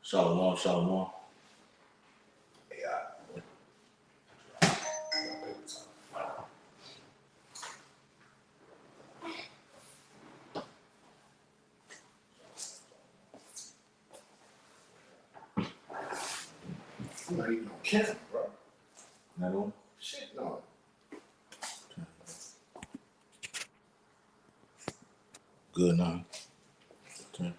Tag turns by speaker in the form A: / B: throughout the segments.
A: Shalom, shalom.
B: I'm not even on camera, bro.
A: Not on?
B: Shit, no.
A: Good now. Okay.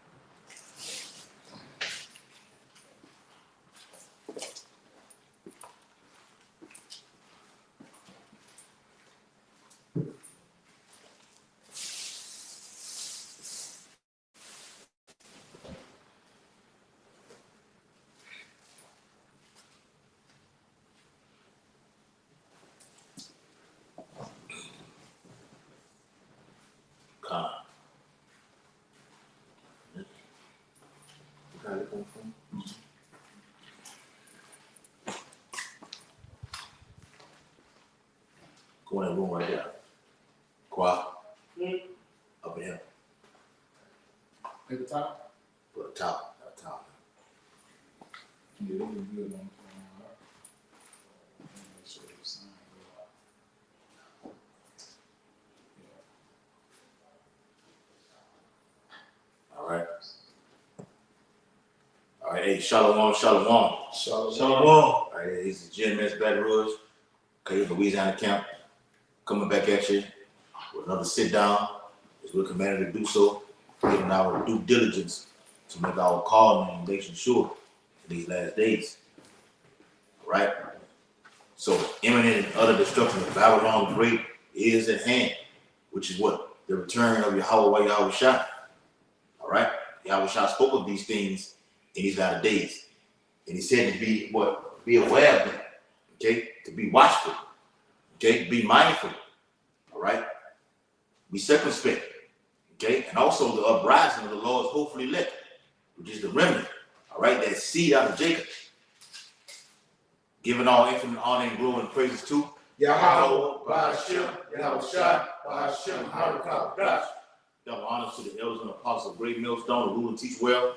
A: Calm. Where did it come from? Go in that room right there. Quiet. Up in here.
B: At the top?
A: Put the top. At the top.
B: Yeah, it was good on the phone. Make sure the sign go out.
A: All right. All right. Hey, shalom, shalom.
B: Shalom.
A: All right. This is Jim S. Baton Rouge, Louisiana camp, coming back at you with another sit down. As we're commanded to do so, giving our due diligence to make our calling and making sure in these last days. All right. So imminent and utter destruction of Babylon the Great is at hand, which is what? The return of Yahweh Shai. All right. Yahweh Shai spoke of these things in these latter days. And he said to be what? Be aware of them. Okay? To be watchful. Okay? Be mindful. All right? Be circumspect. Okay? And also the uprising of the Lord's hopefully elect, which is the remnant. All right? That seed out of Jacob. Giving all infinite honor and glory and praises to
B: Yahweh, Ba'ashem, Yahweh Shai, Ba'ashem, Harakah,
A: double honors to the elders and apostles of Great Millstone, who rule and teach well.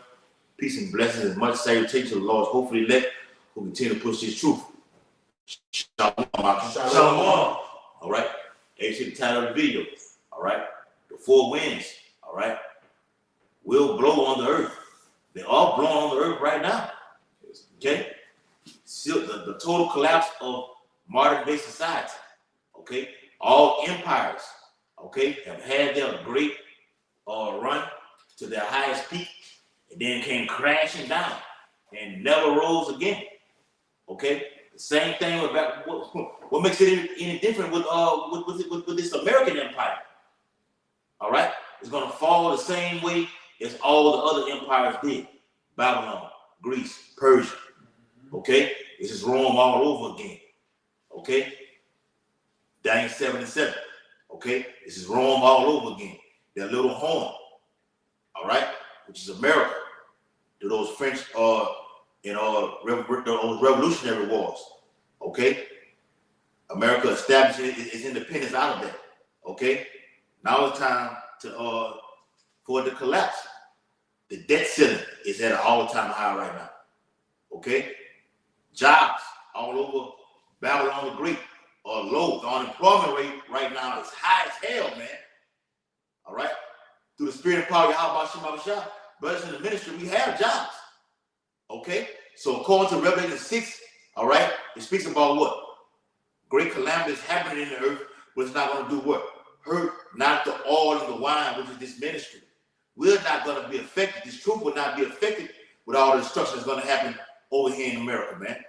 A: Peace and blessings and much salutation to the Lord's hopefully elect, who continue to push his truth. Shalom.
B: Shalom.
A: All right. Hey, see the title of the video. All right. The four winds. All right. Will blow on the earth. They all blowing on the earth right now. Okay. Still, the total collapse of modern day society. Okay. All empires. Okay. Have had their great run to their highest peak, and then came crashing down and never rose again. Okay. The same thing with what makes it any different with this American empire. All right, it's gonna fall the same way as all the other empires did. Babylon, Greece, Persia. Okay, this is Rome all over again. Okay, Daniel 7:7. Okay, this is Rome all over again. Their little horn. All right, which is America. To those French those revolutionary wars. Okay, America established its independence out of that. Okay, now it's time to for it to collapse. The debt ceiling is at an all-time high right now. Okay, jobs all over Babylon the Great are low. The unemployment rate right now is high as hell, man. All right, through the spirit and power of Yahweh, brothers in the ministry, we have jobs. Okay, so according to Revelation 6, all right, it speaks about what? Great calamities happening in the earth, but it's not going to do what? Hurt not the oil and the wine, which is this ministry. We're not going to be affected. This truth will not be affected with all the destruction that's going to happen over here in America, man.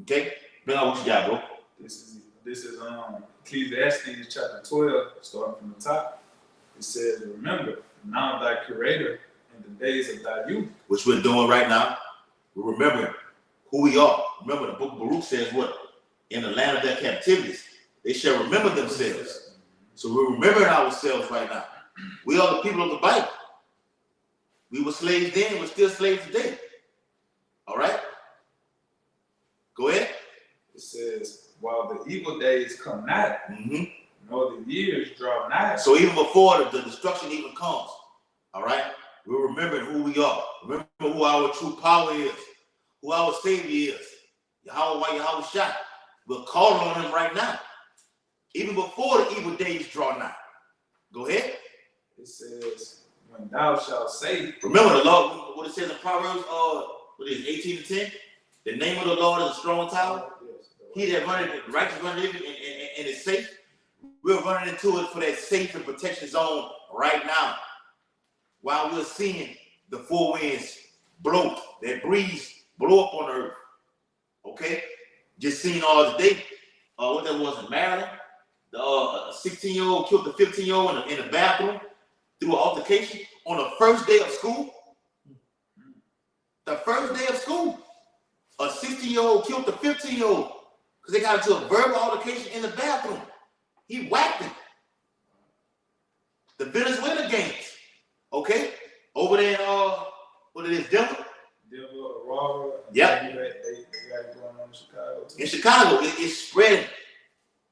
A: Okay, bring out what you got, bro.
C: This is Ecclesiastes chapter 12, starting from the top. It says, remember, now thy creator in the days of thy youth.
A: Which we're doing right now. We're remembering who we are. Remember, the book of Baruch says what? In the land of their captivities, they shall remember themselves. So we're remembering ourselves right now. We are the people of the Bible. We were slaves then, we're still slaves today. All right? Go ahead.
C: It says, while the evil days come not, nor the years draw nigh.
A: So even before the destruction even comes, all right, We're remembering who we are. Remember who our true power is, who our Savior is. Yahweh Shai. We're calling on him right now, even before the evil days draw nigh. Go ahead.
C: It says, when thou shalt say,
A: Remember the Lord, what it says in Proverbs, what is it, 18:10? The name of the Lord is a strong tower. He that runneth, the righteous runneth and is safe. We're running into it for that safe and protection zone right now. While we're seeing the four winds blow, that breeze blow up on the earth. Okay? Just seen all today, what that was in Maryland. The 16-year-old killed the 15-year-old in the bathroom through an altercation on the first day of school. The first day of school. A 16-year-old killed the 15-year-old because they got into a verbal altercation in the bathroom. He whacked him. The Venezuela games, okay? Over there in, what it is, Denver?
C: Aurora.
A: Yep.
C: They got it going on in Chicago too.
A: In Chicago, it's spreading.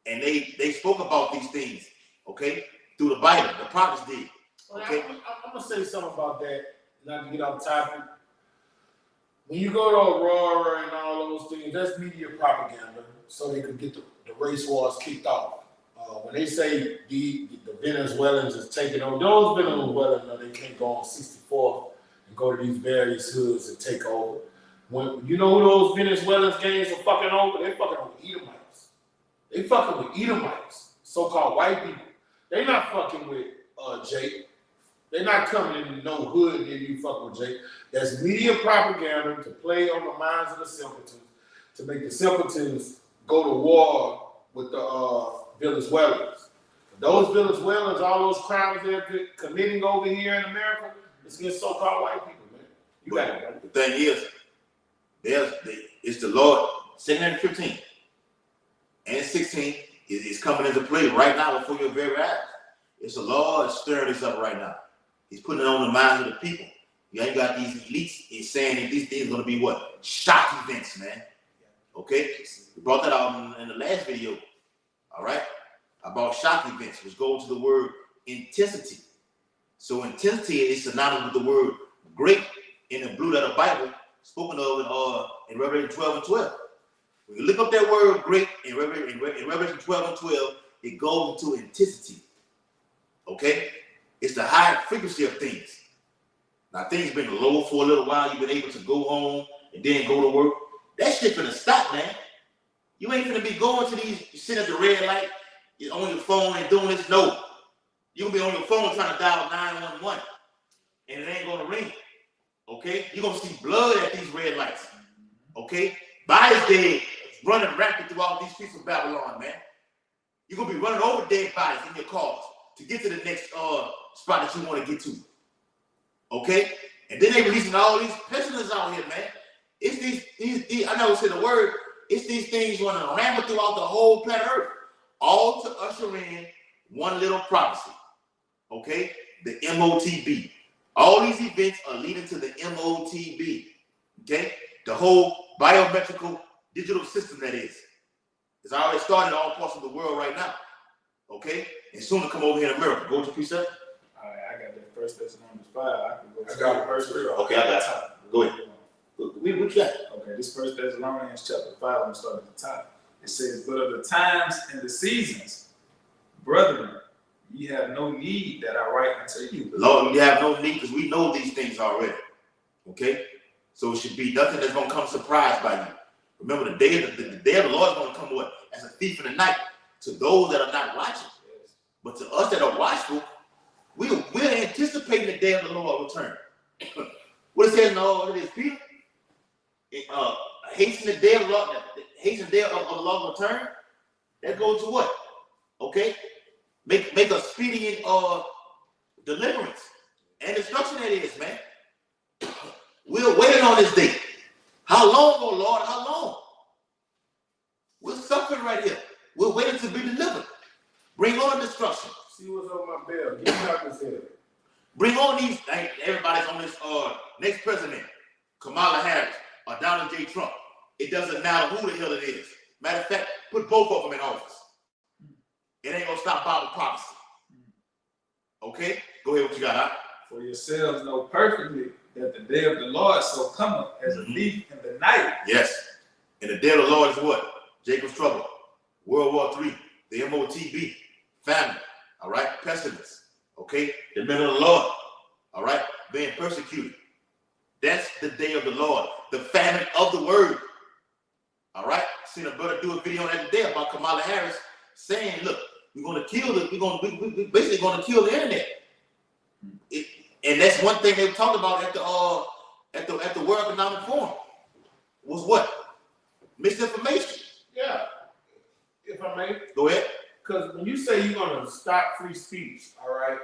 A: And they spoke about these things, okay? Through the Bible, the prophets did. Okay?
B: I'm going to say something about that, not to get off topic. When you go to Aurora and all those things, that's media propaganda so they could get the race wars kicked off. When they say the Venezuelans is taking over, those Venezuelans know they can't go on 64 and go to these various hoods and take over. When you know who those Venezuelans gangs are fucking over? They fucking over Edomites. They fucking with Edomites, so-called white people. They not fucking with Jake. They're not coming in no hood and you fucking with Jake. That's media propaganda to play on the minds of the simpletons, to make the simpletons go to war with the Venezuelans. Those Venezuelans, all those crimes they're committing over here in America, it's against so-called white people, man. You got it, man.
A: The thing is, it's the Lord, 715 and 16 is coming into play right now before your very eyes. It's the Lord stirring this up right now. He's putting it on the minds of the people. You ain't got these elites. He's saying that these things are going to be what? Shock events, man. Okay? We brought that out in the last video. All right? About shock events, which go to the word intensity. So intensity is synonymous with the word great in the blue letter Bible, spoken of in Revelation 12 and 12. When you look up that word great in Revelation 12 and 12, it goes into intensity. Okay? It's the high frequency of things. Now, things been low for a little while. You've been able to go home and then go to work. That shit finna stop, man. You ain't finna be going to these, you sit at the red light, you're on your phone and doing this. No. You're gonna be on your phone trying to dial 911 and it ain't gonna ring. Okay? You're gonna see blood at these red lights. Okay? Bodies dead, running rapid throughout these streets of Babylon, man. You're gonna be running over dead bodies in your cars to get to the next spot that you want to get to. Okay? And then they releasing all these pestilence out here, man. It's these I never said the word, it's these things running rampant throughout the whole planet Earth, all to usher in one little prophecy. Okay? The MOTB. All these events are leading to the MOTB. Okay? The whole biometrical digital system that is. It's already started in all parts of the world right now. Okay? And soon to come over here in America. Go to precept.
C: All right, I got that First Thessalonians 5. I can go to
B: I got it.
C: First.
A: Okay, I got it. Go ahead. What you got?
C: Okay, this First Thessalonians chapter 5, I'm gonna start at the top. It says, but of the times and the seasons, brethren, ye have no need that I write unto you.
A: Lord, we have no need because we know these things already. Okay? So it should be nothing that's going to come surprised by you. Remember, the day of the Lord is going to come what? As a thief in the night to those that are not watching. But to us that are watchful, we're anticipating the day of the Lord return. What it says in all of this, Peter? Hasten the day of the Lord, hasten the day of the Lord's return. That goes to what? Okay? Make a speedy deliverance and destruction that is, man. We're waiting on this day. How long, oh Lord? How long? We're suffering right here. We're waiting to be delivered. Bring on destruction.
B: See what's on my bell. Get me out this head.
A: Bring on these. Everybody's on this next president, Kamala Harris or Donald J. Trump. It doesn't matter who the hell it is. Matter of fact, put both of them in office. It ain't gonna stop Bible prophecy. Okay? Go ahead, what you got, huh?
C: For yourselves know perfectly that the day of the Lord so cometh as a thief in the night.
A: Yes. And the day of the Lord is what? Jacob's trouble, World War III, the MOTB, famine, all right, pestilence, okay? The men of the Lord, all right, being persecuted. That's the day of the Lord, the famine of the word, all right? Seen a brother do a video on that today about Kamala Harris saying, look, we're basically going to kill the internet. And that's one thing they talked about at the World Economic Forum was what? Misinformation.
B: Yeah, if I may.
A: Go ahead.
B: Because when you say you're going to stop free speech, all right,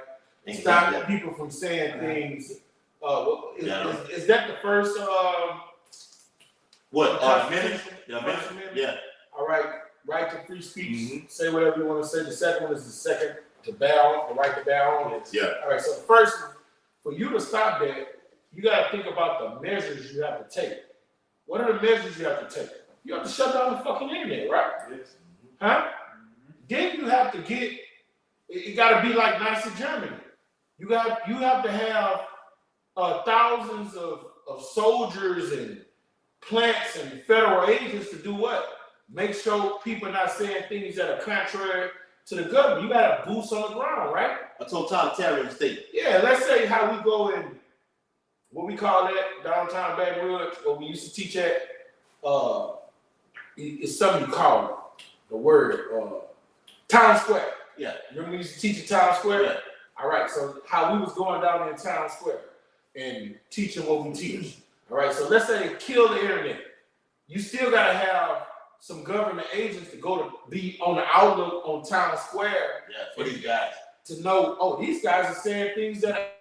B: and stop people from saying things, is that the first?
A: What?
B: Constitution?
A: The
B: First Amendment?
A: Yeah.
B: All right to free speech. Say whatever you want to say. The second one is the second to bear the right to bear arms.
A: Yeah.
B: All right. So the first one, for you to stop that, you got to think about the measures you have to take. What are the measures you have to take? You have to shut down the fucking internet, right?
C: Yes.
B: Huh? Then you have to get. It got to be like Nazi Germany. You have to have thousands of soldiers and plants and federal agents to do what? Make sure people are not saying things that are contrary to the government. You got to boots on the ground, right?
A: A totalitarian state.
B: Yeah, let's say how we go in, what we call that, downtown Baton Rouge, what we used to teach at, it's something you call it, the word, Town Square.
A: Yeah.
B: Remember we used to teach at Town Square?
A: Yeah.
B: All right, so how we was going down there in Town Square and teaching what we teach. All right, so let's say they kill the internet. You still got to have some government agents to go to be on the outlook on Town Square.
A: Yeah, for these guys.
B: To know, oh, these guys are saying things that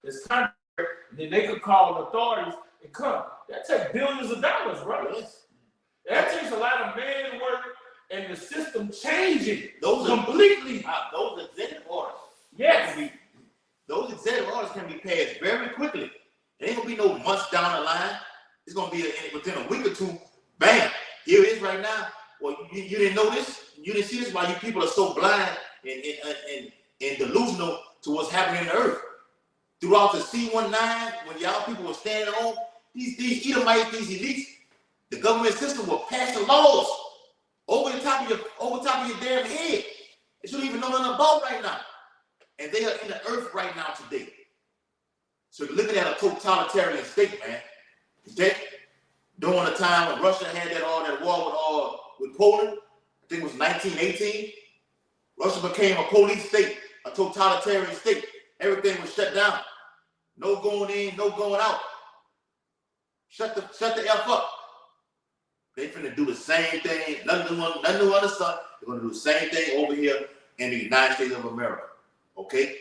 B: it's contrary, and then they could call the authorities and come. That takes billions of dollars, bro.
A: Yes.
B: That takes a lot of man work and the system changing
A: Those are
B: completely.
A: those executive orders.
B: Yes.
A: Those executive orders can be passed very quickly. There ain't gonna be no months down the line. It's gonna be within a week or two. Bam! Here it is right now. Well, you didn't know this. You didn't see this. Why you people are so blind and delusional to what's happening in the earth. Throughout the C-19, when y'all people were standing on these Edomites, these elites, the government system will pass the laws over the top of your damn head. That you don't even know nothing about right now. And they are in the earth right now today. So you're looking at a totalitarian state, man. Okay? During the time when Russia had that war with Poland, I think it was 1918. Russia became a police state, a totalitarian state. Everything was shut down. No going in, no going out. Shut the F up. They finna do the same thing. Nothing new under the sun. They're gonna do the same thing over here in the United States of America. Okay?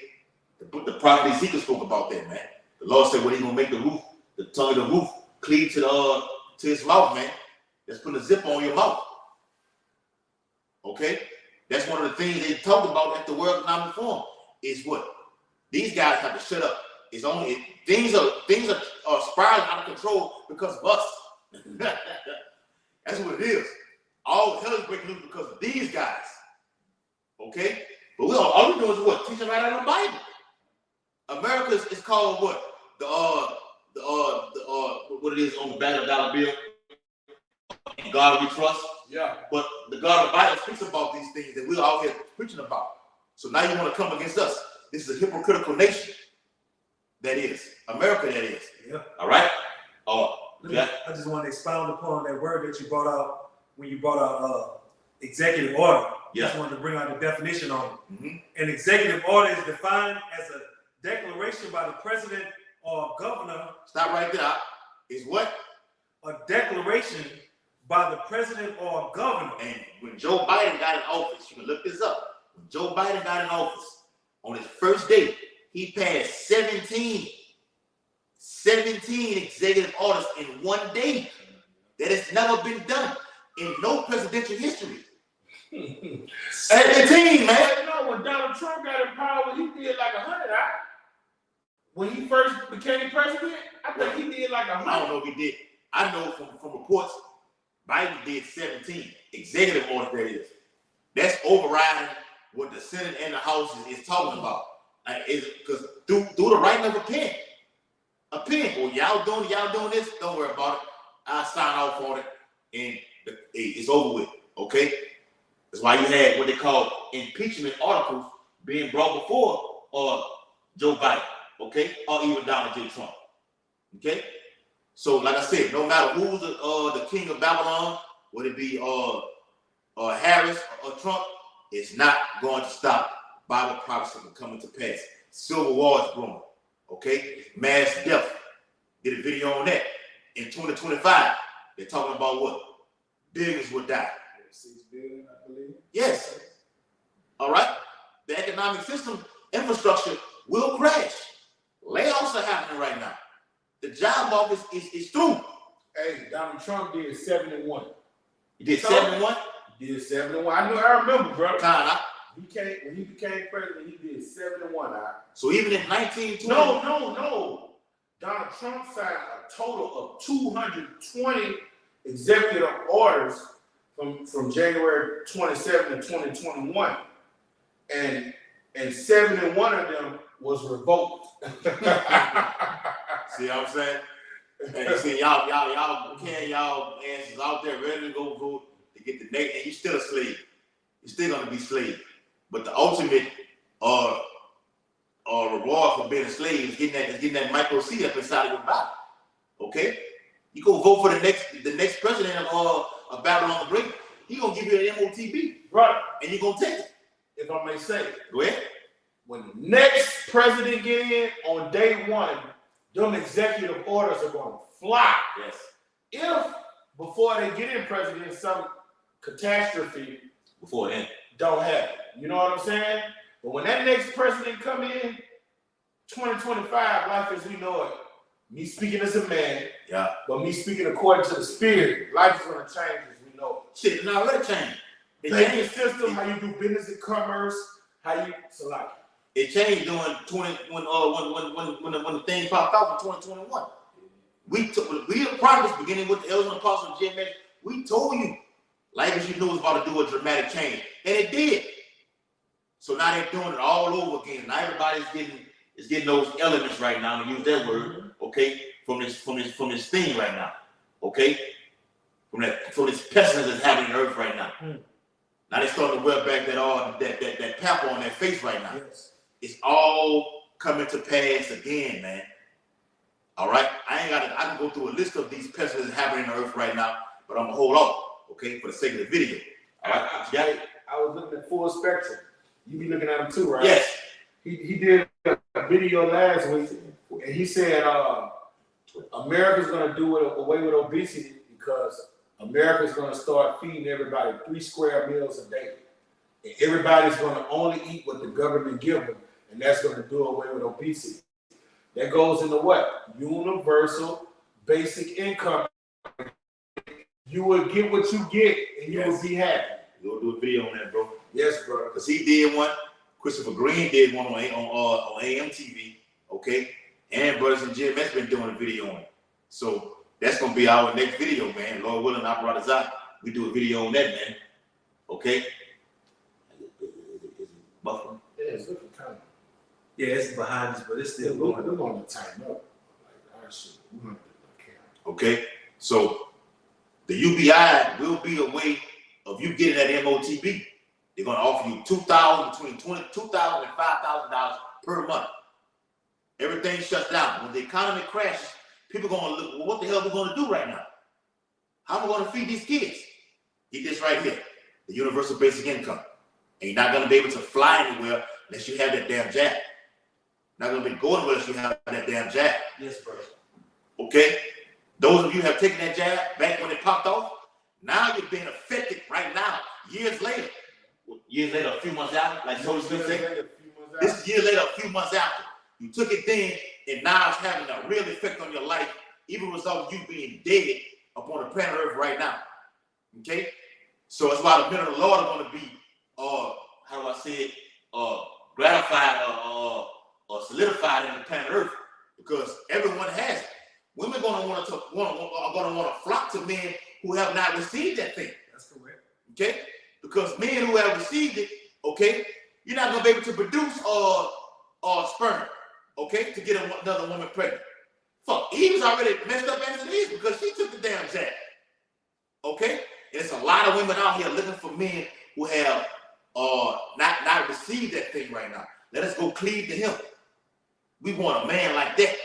A: The prophet Ezekiel spoke about that, man. The Lord said, "What He's gonna make the roof, the tongue of the roof, cleave to his mouth, man. That's putting a zip on your mouth." Okay? That's one of the things they talked about at the World Economic Forum. Is what these guys have to shut up. It's only things are spiraling out of control because of us. That's what it is. All hell is breaking loose because of these guys. Okay? But all we're doing is what? Teaching right out of the Bible. America is called what? What it is on the back of the dollar bill. In God we trust.
B: Yeah.
A: But the God of the Bible speaks about these things that we're out here preaching about. So now you want to come against us. This is a hypocritical nation. That is. America, that is.
D: Yeah.
A: All right?
D: I just want to expound upon that word that you brought out when you brought out executive order.
A: Yeah.
D: Just wanted to bring out the definition on it.
A: Mm-hmm.
D: An executive order is defined as a declaration by the president or governor.
A: Stop right there. Is what?
D: A declaration by the president or governor.
A: And when Joe Biden got in office, you can look this up. When Joe Biden got in office, on his first day, he passed 17 executive orders in one day. That has never been done in no presidential history. 17, man.
B: You know, when Donald Trump got in power, he did like 100. When he first became president, I think he did like 100.
A: I don't know if he did. I know from reports, Biden did 17 executive orders, that is. That's overriding what the Senate and the House is talking about. Like, because through the writing of a pen. Well, y'all doing this, don't worry about it. I'll sign off on it, and it's over with, okay? That's why you had what they call impeachment articles being brought before Joe Biden, okay? Or even Donald J. Trump, okay? So, like I said, no matter who's the king of Babylon, whether it be Harris or Trump, it's not going to stop Bible prophecy from coming to pass. Civil war is brewing, okay? Mass death. Did a video on that. In 2025, they're talking about what? Billions will die.
C: 6 billion, I believe.
A: Yes. All right? The economic system infrastructure will crash. Layoffs are happening right now. The job market is through.
B: Hey, Donald Trump did 71.
A: He did 71?
B: He did 71. I remember, bro.
A: Kinda.
B: When he became president, he did 71.
A: So even in 1920.
B: No. Donald Trump signed a total of 220 executive orders from January 27 to 2021. And 71 of them was revoked.
A: See what I'm saying? And see, y'all answers out there ready to go vote to get the next, and you're still a slave. You're still gonna be slave. But the ultimate reward for being a slave is getting that micro seed up inside of your body. Okay? You go vote for the next president of Babylon the Great, he gonna give you an MOTB.
B: Right.
A: And you gonna take it.
B: If I may say,
A: Go ahead.
B: when the next president get in on day one, them executive orders are gonna fly.
A: Yes.
B: If before they get in president, some catastrophe
A: Before then.
B: don't happen. You know what I'm saying? But when that next president come in, 2025, life as we know it, me speaking as a man,
A: Yeah.
B: but me speaking according to the spirit, life is gonna change as we know it.
A: Shit, now let it change. It
B: Banking
A: changed.
B: system, how you do business and commerce, how you select.
A: It changed during when the thing popped off in 2021. We promised, beginning with the elders and apostles Jim mentioned, we told you, life as you knew was about to do a dramatic change, and it did. So now they're doing it all over again. Now everybody's getting those elements right now, to use that word, okay, from this thing right now, okay, from this pestilence that's happening on earth right now. Now they're starting to wear back that pamper on their face right now.
B: Yes.
A: It's all coming to pass again, man. All right, I can go through a list of these pestilences happening on earth right now, but I'm gonna hold off, okay, for the sake of the video. All right, got it?
B: I was looking at Full Spectrum. You be looking at him too, right?
A: Yes.
B: He did a video last week, and he said America's going to do away with obesity because America's going to start feeding everybody 3 square meals a day. And everybody's going to only eat what the government gives them, and that's going to do away with obesity. That goes into what? Universal basic income. You will get what you get, and you will be happy.
A: We'll do a video on that, bro.
B: Yes, bro.
A: Because he did one. Christopher Green did one on AMTV, okay? And Brothers and Jim has been doing a video on it. So that's going to be our next video, man. Lord willing, Aparatazah, we do a video on that, man. Okay? Is it buffering?
B: Yeah, it's looking kind of.
D: Yeah, it's behind us, but it's still
B: We're
D: going.
B: going to tighten up. Like, our shit. We're going to do the camera.
A: Okay? So the UBI will be a way of you getting that MOTB. They're going to offer you between $2,000 and $5,000 per month. Everything shuts down. When the economy crashes, people are going to look, well, what the hell are we going to do right now? How am I going to feed these kids? Get this right here, the universal basic income. And you're not going to be able to fly anywhere unless you have that damn jab. Not going to be going anywhere unless you have that damn jab.
D: Yes, bro.
A: Okay? Those of you who have taken that jab back when it popped off, now you're being affected right now, years later. Years later, a few months after, like Tony Smith said, this is years later, a few months after. You took it then, and now it's having a real effect on your life, even result of you being dead upon the planet Earth right now. Okay? So that's why the men of the Lord are going to be, how do I say it, gratified or solidified in the planet Earth, because everyone has it. Women are going to want to flock to men who have not received that thing.
D: That's correct.
A: Okay? because men who have received it, okay, you're not gonna be able to produce sperm, okay, to get another woman pregnant. Fuck, Eve's already messed up as it is because she took the damn jab. Okay? And it's a lot of women out here looking for men who have not received that thing right now. Let us go cleave to him. We want a man like that.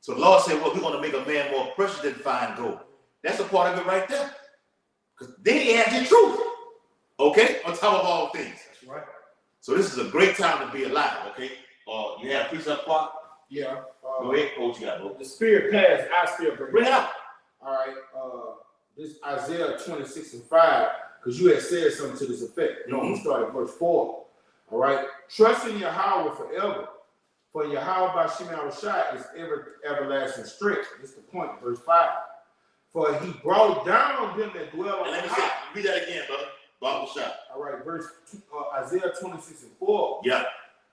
A: So the Lord said, well, we're gonna make a man more precious than fine gold. That's a part of it right there. Because then he has the truth. Okay? On top of all things.
D: That's right.
A: So this is a great time to be alive, okay? You have precept part?
B: Yeah.
A: Go ahead, coach, you got it.
B: The spirit passed, I still
A: Bring it out.
B: All right. This Isaiah 26:5, because you had said something to this effect. No, we start at verse 4. All right. Trust in Yahweh forever, for Yahweh by Shem Shai is everlasting strength. This is the point, verse 5. For he brought down them that dwell on
A: And let me
B: the
A: say,
B: high.
A: read that again, brother. Bible shot.
B: All right, verse Isaiah 26:4.
A: Yeah.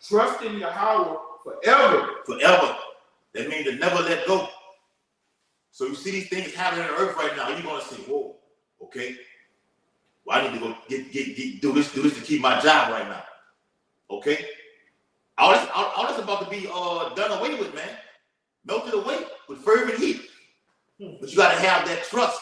B: Trust in Yahweh forever.
A: Forever. That means to never let go. So you see these things happening on earth right now, you're gonna say, whoa, okay. Well, I need to go do this to keep my job right now. Okay? All that's about to be done away with, man. Melted away with fervent heat. But you gotta have that trust.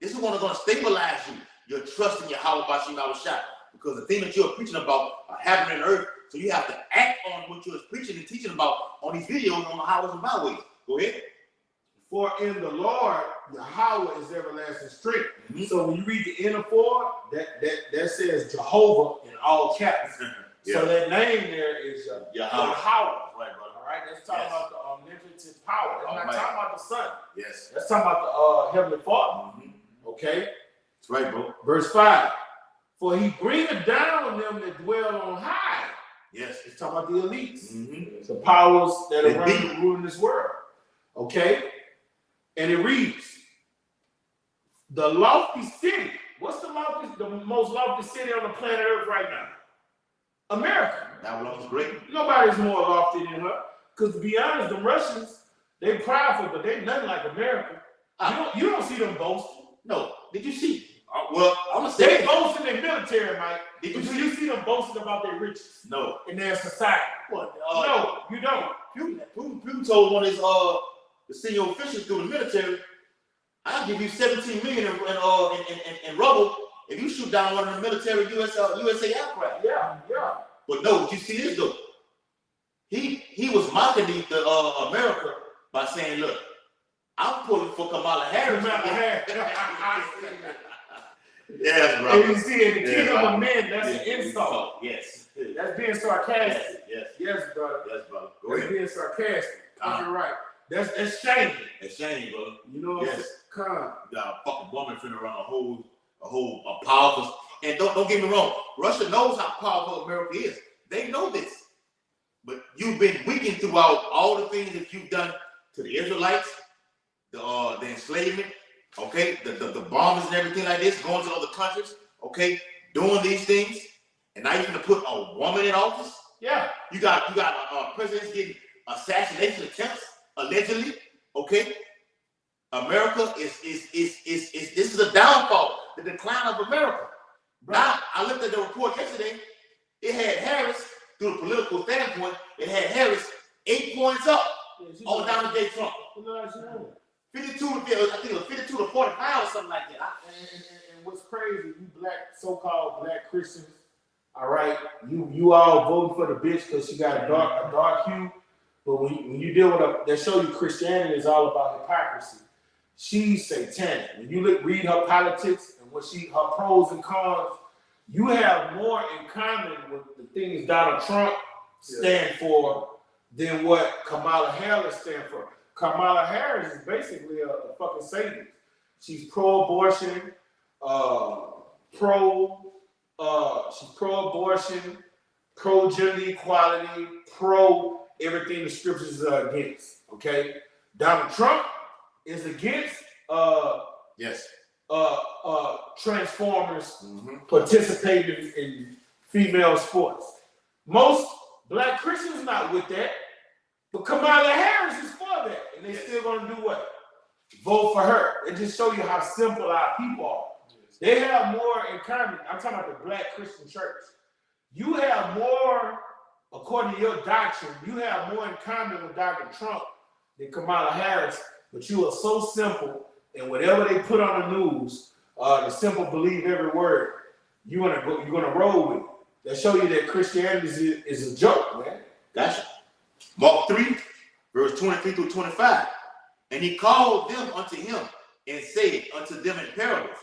A: This is what's gonna stabilize you. Your trust in Yahweh Bashim Shai. Because the thing that you're preaching about are happening on earth. So you have to act on what you're preaching and teaching about on these videos on the highways and byways. Go ahead.
B: For in the Lord, Yahweh is everlasting strength. So when you read the inner 4, that says Jehovah in all caps.
A: Yeah.
B: So that name there is Yahweh.
A: Yahweh.
B: Right, brother. All right, that's talking
A: Yes.
B: about the omnipotent power. That's not
A: Almighty.
B: talking about the Son.
A: Yes.
B: That's talking about the Heavenly Father. Okay?
A: That's right, bro.
B: Verse 5. For he bringeth down them that dwell on high.
A: Yes.
B: It's talking about the elites.
A: Mm-hmm.
B: The powers that
A: They
B: are ruling this world. Okay? And it reads, the lofty city. What's the most lofty city on the planet Earth right now? America.
A: That belongs great.
B: Nobody's more lofty than her. Because to be honest, the Russians, they prideful, but they nothing like America. You don't see them boasting.
A: No. Did you see? Well, I'm gonna say
B: They
A: this.
B: boast in their military, Mike.
A: Did
B: But
A: you
B: do you see them boasting about their riches
A: No.
B: in their society?
A: What?
B: No, you don't.
A: Putin told one of his the senior officials through the military, I'll give you 17 million in rubble if you shoot down one of the military USA aircraft.
B: Yeah.
A: But no, did you see this though? He was mocking the America by saying, look, I'm pulling for Kamala Harris. Yes, bro.
B: And you see, in the kingdom of men, that's an insult.
A: Yes.
B: That's being sarcastic.
A: Yes.
B: Yes, brother.
A: Yes, brother. Go
B: That's
A: ahead.
B: being sarcastic. You're right. That's shaming.
A: It's shame, brother.
B: You know what I'm
A: Yes.
B: saying? Come.
A: You got a fucking woman finna run a powerful. And don't get me wrong, Russia knows how powerful America is. They know this. But you've been weakened throughout all the things that you've done to the Israelites, the enslavement, okay, the bombers and everything like this, going to other countries, okay, doing these things, and now you're gonna put a woman in office.
B: Yeah.
A: You got presidents getting assassination attempts allegedly, okay. America is this is a downfall, the decline of America. Now I looked at the report yesterday. It had Harris, through the political standpoint, it had Harris 8 points up on down to J. Trump. 52 to, I think it was 52 to 45 or something like that.
B: And what's crazy, you so-called black Christians, all right, you all voting for the bitch because she got a dark hue, but when you deal with they show you Christianity is all about hypocrisy. She's satanic. When you read her politics and her pros and cons, you have more in common with the things Donald Trump stand for than what Kamala Harris stand for. Kamala Harris is basically a fucking Satanist. She's pro-abortion, she's pro-abortion, pro-gender equality, pro everything the scriptures are against. Okay, Donald Trump is against Transformers participating in female sports. Most black Christians not with that, but Kamala Harris is for that, and they still gonna do what? Vote for her. It just show you how simple our people are. They have more in common. I'm talking about the Black Christian Church. You have more, according to your doctrine, you have more in common with Dr. Trump than Kamala Harris, but you are so simple, and whatever they put on the news, the simple believe every word. You're gonna roll with it. That show you that Christianity is a joke, man.
A: Gotcha. Mark 3, verse 23 through 25. And he called them unto him and said unto them in parables,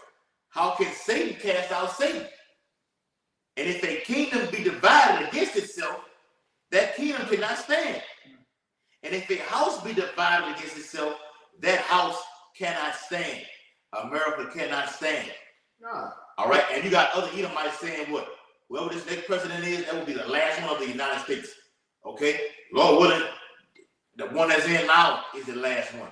A: how can Satan cast out Satan? And if a kingdom be divided against itself, that kingdom cannot stand. And if a house be divided against itself, that house cannot stand. America cannot stand.
B: Nah.
A: All right, and you got other Edomites saying what? Whoever this next president is, that will be the last one of the United States. Okay? Lord willing, the one that's in now is the last one.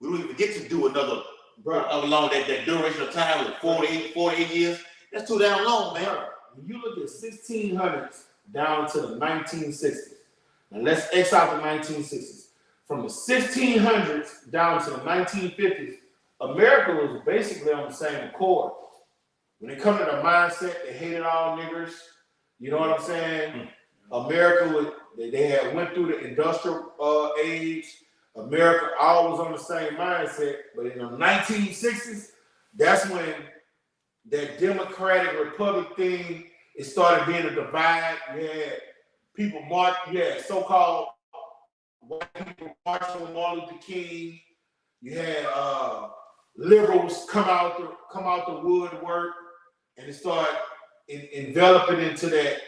A: We don't even get to do another, along that duration of time with 48 years. That's too damn long, man.
B: When you look at 1600s down to the 1960s, and let's X out the 1960s. From the 1600s down to the 1950s, America was basically on the same accord. When it comes to the mindset, they hated all niggers. You know what I'm saying? America, they had went through the industrial age. America all was on the same mindset. But in the 1960s, that's when that Democratic Republic thing, it started being a divide. You had people march, so-called white people marching with Martin Luther King. You had liberals come out the woodwork, and it started enveloping into that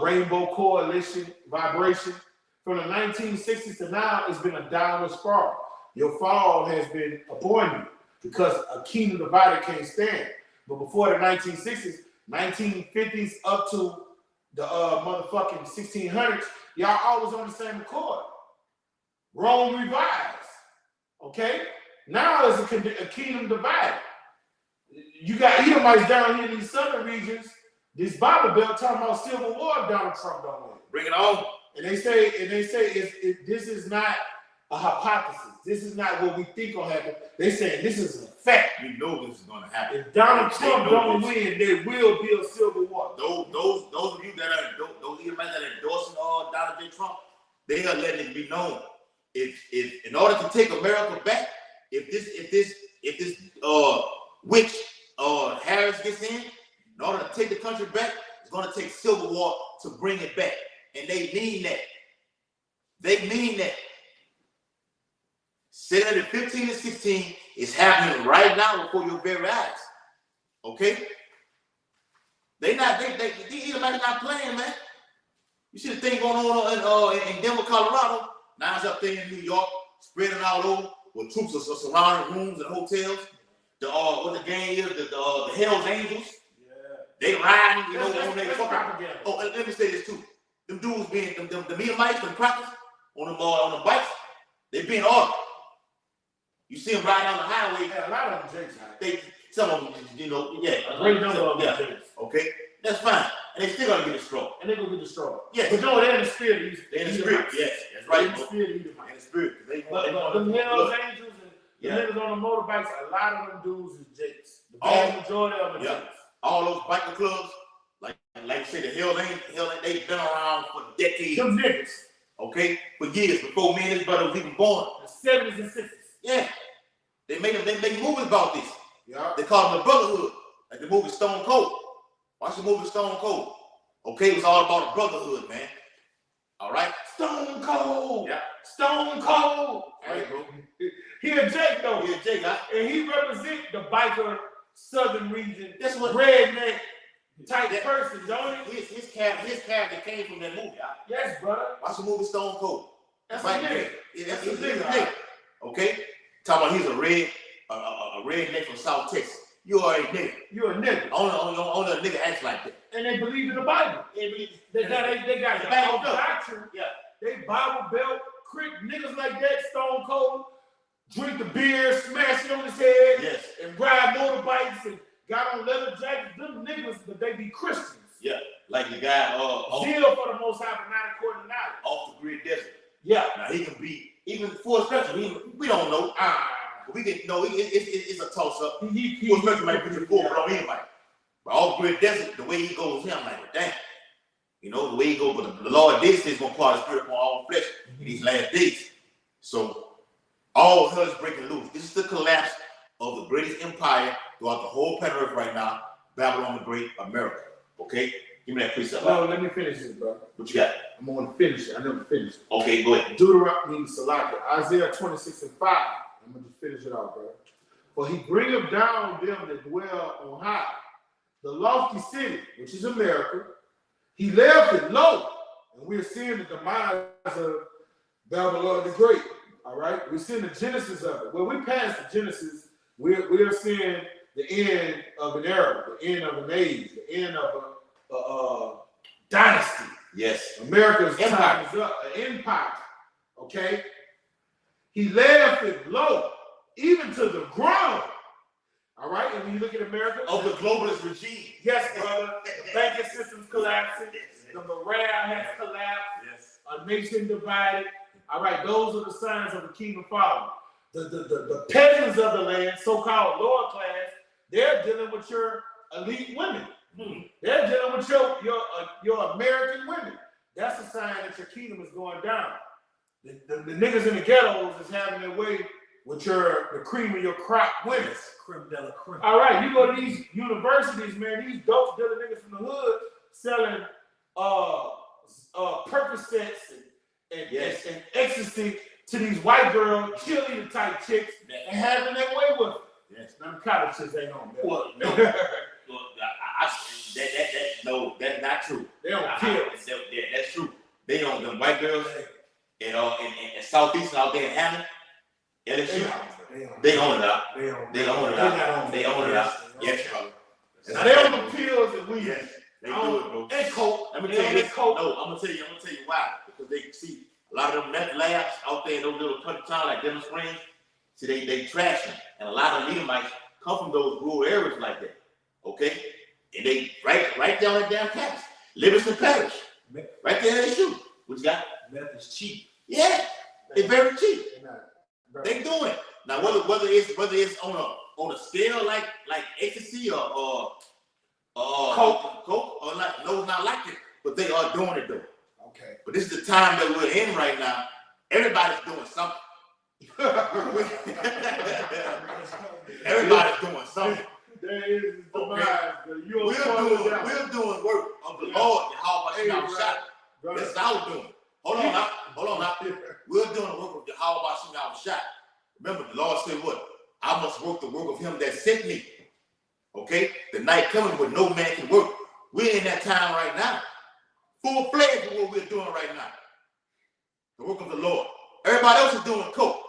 B: rainbow coalition vibration. From the 1960s to now, it's been a downward spiral. Your fall has been upon you because a kingdom divided can't stand. But before the 1960s, 1950s up to the motherfucking 1600s, y'all always on the same accord. Rome revised. Okay? Now it's a kingdom divided. You got Edomites down here in these southern regions, this Bible Belt talking about civil war if Donald Trump don't win.
A: Bring it on.
B: And they say this is not a hypothesis. This is not what we think will happen. They say this is a fact.
A: We know this is going to happen.
B: If Donald Trump don't win, there will be a civil war.
A: Those of you that are those Edomites that are endorsing Donald J. Trump, they are letting it be known. If in order to take America back, if this witch Harris gets in order to take the country back, it's going to take civil war to bring it back. And they mean that. They mean that. 715 and 16 is happening right now before your very eyes. Okay? These Edomites not playing, man. You see the thing going on in Denver, Colorado. Now it's up there in New York, spreading all over, where troops are surrounding rooms and hotels. What the gang is, the Hell's Angels. Yeah. They riding, you know, on their fucking. Oh, and let me say this too. Them dudes being them Edomites, them crackers on the bikes, they being ordered. You see them riding on the highway.
B: Yeah, a lot of them jakes.
A: Some of them, you know, yeah.
B: A great number of them jakes.
A: Okay, that's fine. And they still gonna get destroyed.
B: And they're gonna get destroyed.
A: Yeah.
B: But no, they're in the spirit.
A: They're in the spirit. Yes, that's right.
B: In the spirit,
A: in the spirit.
B: But them Hell's Angels and the niggas on the motorbikes, a lot of them dudes is jakes. The vast majority of them are jakes.
A: All those biker clubs, like you say, the Hell's Angels, they've been around for decades.
B: Them niggas.
A: Okay, for years before me and his brother was even born.
B: The 70s and 60s.
A: Yeah, they make movies about this.
B: Yeah.
A: They call them the Brotherhood, like the movie Stone Cold. Watch the movie Stone Cold. Okay, it was all about the brotherhood, man. All right,
B: Stone Cold.
A: Yeah,
B: Stone Cold.
A: Right, bro.
B: He a Jake though.
A: He a Jake, huh?
B: And he represent the biker southern region.
A: That's what
B: redneck type person, don't he?
A: His character came from that movie. Huh?
B: Yes, brother.
A: Watch the movie Stone Cold.
B: That's
A: right,
B: a nigga.
A: Yeah,
B: That's
A: he's
B: a nigga.
A: nigga. Okay, talking about he's a redneck from South Texas. You are a nigga.
B: You a nigga.
A: Only a nigga acts like that.
B: And they believe in the Bible. They got the old doctrine.
A: Yeah.
B: They Bible belt, niggas like that, Stone Cold, drink the beer, smash it on his head,
A: Yes.
B: and ride motorbikes and got on leather jackets. Them niggas, but they be Christians.
A: Yeah, like the guy
B: Zeal for the Most High, but not according to knowledge.
A: off the grid desert.
B: Yeah.
A: Now he can be even full spectrum. We don't know. We can no. It's a toss up.
B: He
A: Well, especially like put your forward on anybody. But all the desert, the way he goes here, I'm like, damn. You know, the way he goes, but the Lord did say he's gonna pour his spirit upon all flesh in these last days. So all hell is breaking loose. This is the collapse of the greatest empire throughout the whole planet Earth right now, Babylon the Great, America. Okay? Give me that precept.
B: No, let me finish this, bro.
A: What you got?
B: I'm gonna finish it. I never finished.
A: Okay, go ahead.
B: Deuteronomy, Isaiah 26:5. I'm gonna just finish it off, bro. For he bringeth down them that dwell on high, the lofty city, which is America. He left it low, and we're seeing the demise of Babylon the Great. All right, we're seeing the genesis of it. When we pass the genesis, we're seeing the end of an era, the end of an age, the end of a dynasty.
A: Yes.
B: America's
A: Empire.
B: time is up, an empire. Okay, he left it low, even to the ground. All right, and when you look at America,
A: Of the globalist regime.
B: yes, brother, the banking system's collapsing, the morale has collapsed,
A: Yes.
B: a nation divided. All right, those are the signs of the kingdom falling. The peasants of the land, so-called lower class, they're dealing with your elite women. They're dealing with your American women. That's a sign that your kingdom is going down. The niggas in the ghettos is having their way with the cream of your crop women.
D: Creme de la creme.
B: All right, you go to these universities, man. These dope dealer niggas from the hood selling Percocets and
A: Yes.
B: and ecstasy to these white girl cheerleader type chicks and having their way with them.
A: Yes.
B: Them college chicks ain't on there.
A: Well, no. No, that's not true.
B: They don't kill.
A: That's true. They don't. Them white girls in Southeast out there in Hammond, LSU, they own it out. They own it out. They own it out. Yes, brother.
B: Now they on the pills and weed.
A: Yes, they do it, bro.
B: And coke.
A: Let me tell you this. No, I'm gonna tell you why. Because they see a lot of them meth labs out there in those little country towns like Denver Springs. See, they trashing, and a lot of Edomites come from those rural areas like that. Okay, and they right down that damn campus, Livingston Parish, right there they shoot. What you got?
D: Meth is cheap.
A: Yeah, they're very cheap. They doing it now. Whether it's on a scale like ecstasy or coke or not. No, it's not like it. But they are doing it though.
B: Okay.
A: But this is the time that we're in right now. Everybody's doing something. Everybody's doing something.
B: There is
A: Okay. We're doing work of the
B: Yeah.
A: Lord. How about
B: Hey,
A: our
B: right.
A: shot? That's what I was doing. Hold on now. We're doing the work of Jehovah Shim our shot. Remember, the Lord said what? I must work the work of him that sent me. Okay? The night coming when no man can work. We're in that time right now. Full-fledged with what we're doing right now. The work of the Lord. Everybody else is doing coke,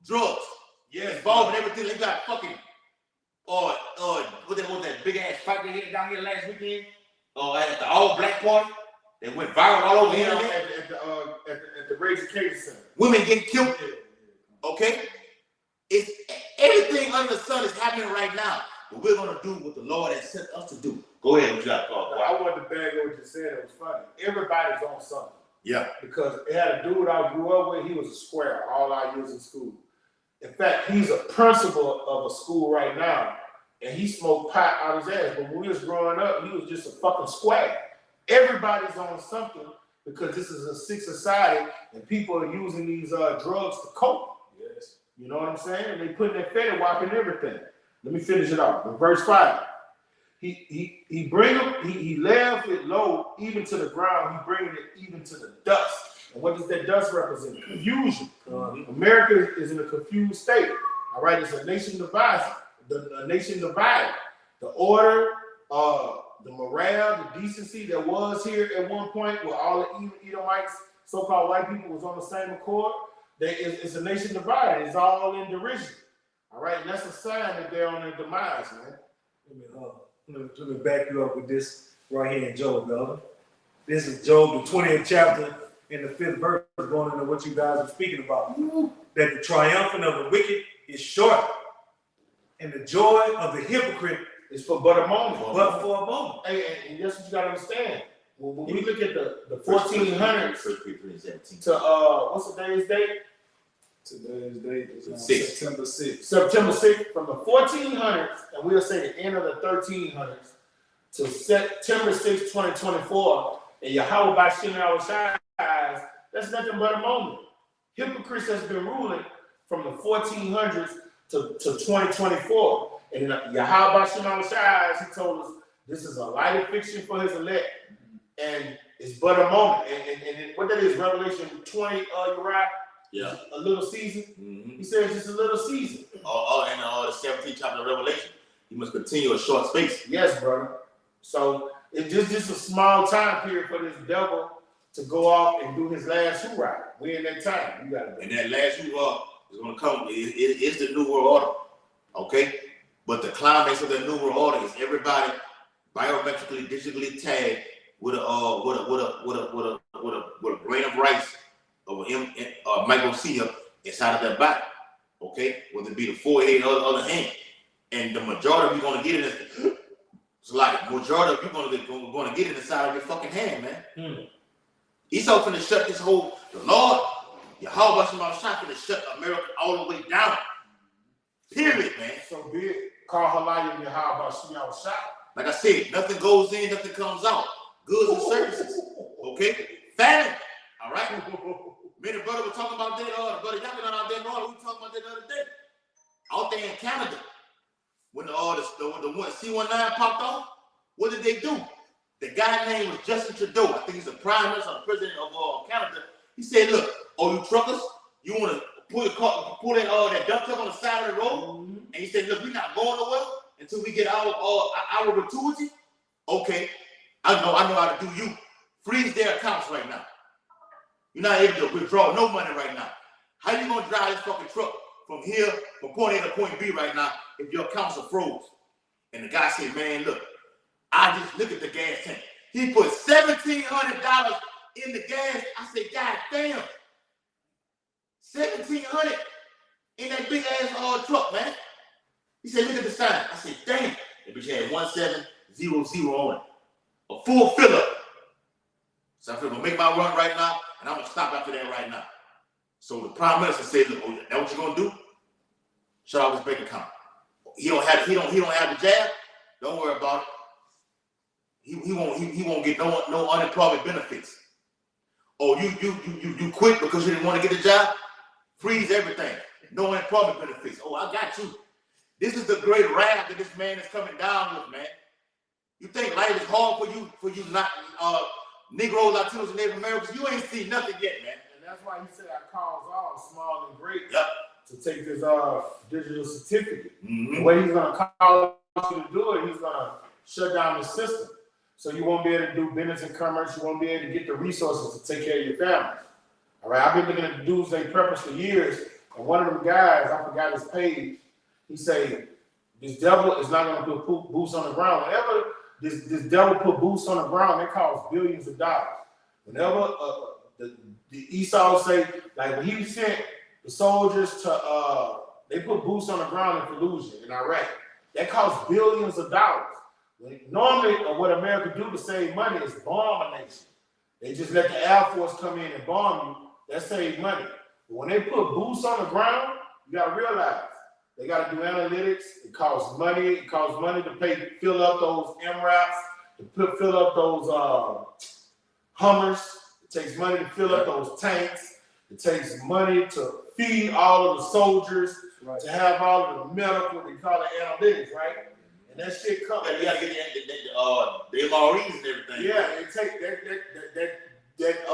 A: drugs.
B: Yes,
A: Involved in everything. They got fucking what that big ass fight they had down here last weekend? At the all black party. They went viral all over the internet.
B: at the Rage Occasion Center.
A: Women getting killed. Okay? It's everything under the sun is happening right now. But we're gonna do what the Lord has sent us to do. Go ahead, what you got to talk
B: I
A: about.
B: wanted to bag what you said. It was funny. Everybody's on something.
A: Yeah.
B: Because it had a dude I grew up with. He was a square all our years in school. In fact, he's a principal of a school right now, and he smoked pot out his ass. But when we was growing up, he was just a fucking square. Everybody's on something because this is a sick society, and people are using these drugs to cope.
C: Yes.
B: You know what I'm saying? And they putting their fetty wap in everything. Let me finish it off. In verse 5. He left it low even to the ground. He bringing it even to the dust. And what does that dust represent? Confusion. America is in a confused state. All right, it's a nation divided. A nation divided. The order, the morale, the decency that was here at one point, where all the Edomites, so-called white people, was on the same accord. It's a nation divided. It's all in derision. All right, and that's a sign that they're on their demise, man.
D: Let me back you up with this right here in Job, brother. This is Job, the 20th chapter, in the 5th verse, going into what you guys are speaking about. That the triumphant of the wicked is short, and the joy of the hypocrite
B: It's for but a moment.
D: but for a moment.
B: Hey, and that's what you gotta understand. When we look at the 1400s to what's today's date?
C: Today's date is on
A: Six.
C: September 6th.
B: September 6th, from the 1400s, and we'll say the end of the 1300s, to September 6th, 2024, and Yahweh Bashim Yahushai, that's nothing but a moment. Hypocrites has been ruling from the 1400s to 2024. And Yahweh Bashim Yahushai, he told us this is a light affliction for his elect, and it's but a moment. And what that is, Revelation 20, Uriah?
A: Yeah.
B: A little season.
A: Mm-hmm.
B: He says it's a little season.
A: In the 17th chapter of Revelation, you must continue a short space.
B: Yes, brother. So it's just a small time period for this devil to go off and do his last hoorah. We're in that time. You gotta.
A: And that last hoorah is going to come. It's the new world order, okay? But the climax of the new world order is everybody biometrically, digitally tagged with a grain of rice of a microseal inside of their body, okay? Whether it be the forehead or the other hand, and the majority of you going to get it. It's like majority of you going to get it inside of your fucking hand, man. Esau finna shut this whole. The Lord, Yahweh finna shut America all the way down. Period, man.
B: So be it. Call Halayim Yahweh Shah.
A: Like I said, nothing goes in, nothing comes out. Goods and services, okay? Famine, all right? Me and the brother were talking about that, the brother Yakin out there, we were talking about that the other day. Out there in Canada, when the one C-19 popped off, what did they do? The guy name was Justin Trudeau. I think he's the prime minister or the president of Canada. He said, look, you truckers, you want to pull that dump truck on the side of the road? And he said, look, we're not going nowhere until we get our gratuity. Okay, I know how to do you. Freeze their accounts right now. You're not able to withdraw no money right now. How you gonna drive this fucking truck from here, from point A to point B right now if your accounts are froze? And the guy said, man, look, I just look at the gas tank. He put $1,700 in the gas. I said, God damn. $1,700 in that big ass truck, man. He said, look at the sign. I said, damn. That bitch had 1700 on it. A full fill-up. So I'm gonna make my run right now, and I'm gonna stop after that right now. So the prime minister said, look, that's what you're gonna do? Shut off his bank account. He don't have the jab. Don't worry about it. He won't get no unemployment benefits. Oh, you quit because you didn't want to get a job? Freeze everything. No unemployment benefits. Oh, I got you. This is the great wrath that this man is coming down with, man. You think life is hard for you not Negroes, Latinos, and Native Americans? You ain't seen nothing yet, man.
B: And that's why he said I calls all small and great
A: Yep.
B: to take this digital certificate.
A: Mm-hmm.
B: The way he's gonna call you to do it, he's gonna shut down the system. So you won't be able to do business and commerce. You won't be able to get the resources to take care of your family. All right, I've been looking at the Doomsday Preppers for years, and one of them guys, I forgot his page, he said, this devil is not going to put boots on the ground. Whenever this devil put boots on the ground, it costs billions of dollars. Whenever the Esau say, like when he sent the soldiers to, they put boots on the ground in Fallujah in Iraq, that costs billions of dollars. Normally, what America do to save money is bomb a nation. They just let the Air Force come in and bomb you. That saves money. But when they put boots on the ground, you got to realize they got to do analytics. It costs money. It costs money to fill up those MRAPs, to fill up those Hummers. It takes money to fill up those tanks. It takes money to feed all of the soldiers, to have all of the medical, they call it analytics, right? And that shit comes.
A: You gotta get the MREs and everything.
B: Yeah, it take that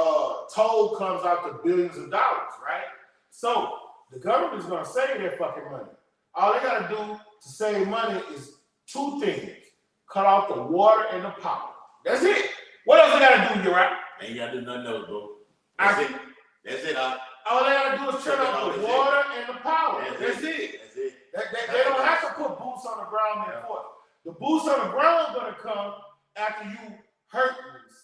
B: toll comes out to billions of dollars, right? So the government's gonna save that fucking money. All they gotta do to save money is two things: cut off the water and the power. That's it. What else they gotta do, Uriah?
A: Ain't gotta do nothing else, bro. That's it.
B: All they gotta do is turn off the water and the power. That's it. They don't have to put boots on the ground there for it. The boots on the ground gonna come after you hurting,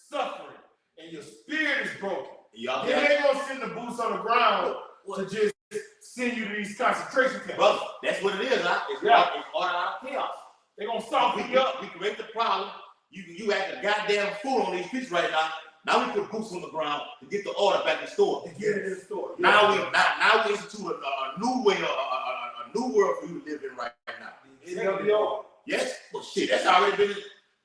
B: suffering, and your spirit is broken. Then they gonna send the boots on the ground to just send you to these concentration camps.
A: Brother, that's what it is, huh? It's order out of chaos.
B: They gonna soften you up.
A: We create the problem. You act a goddamn fool on these streets right now. Now we put boots on the ground to get the order back in store.
B: To get it in the store.
A: Now we institute a new way, a new world for you to live in right now.
B: NWO.
A: Yes, well shit, that's already been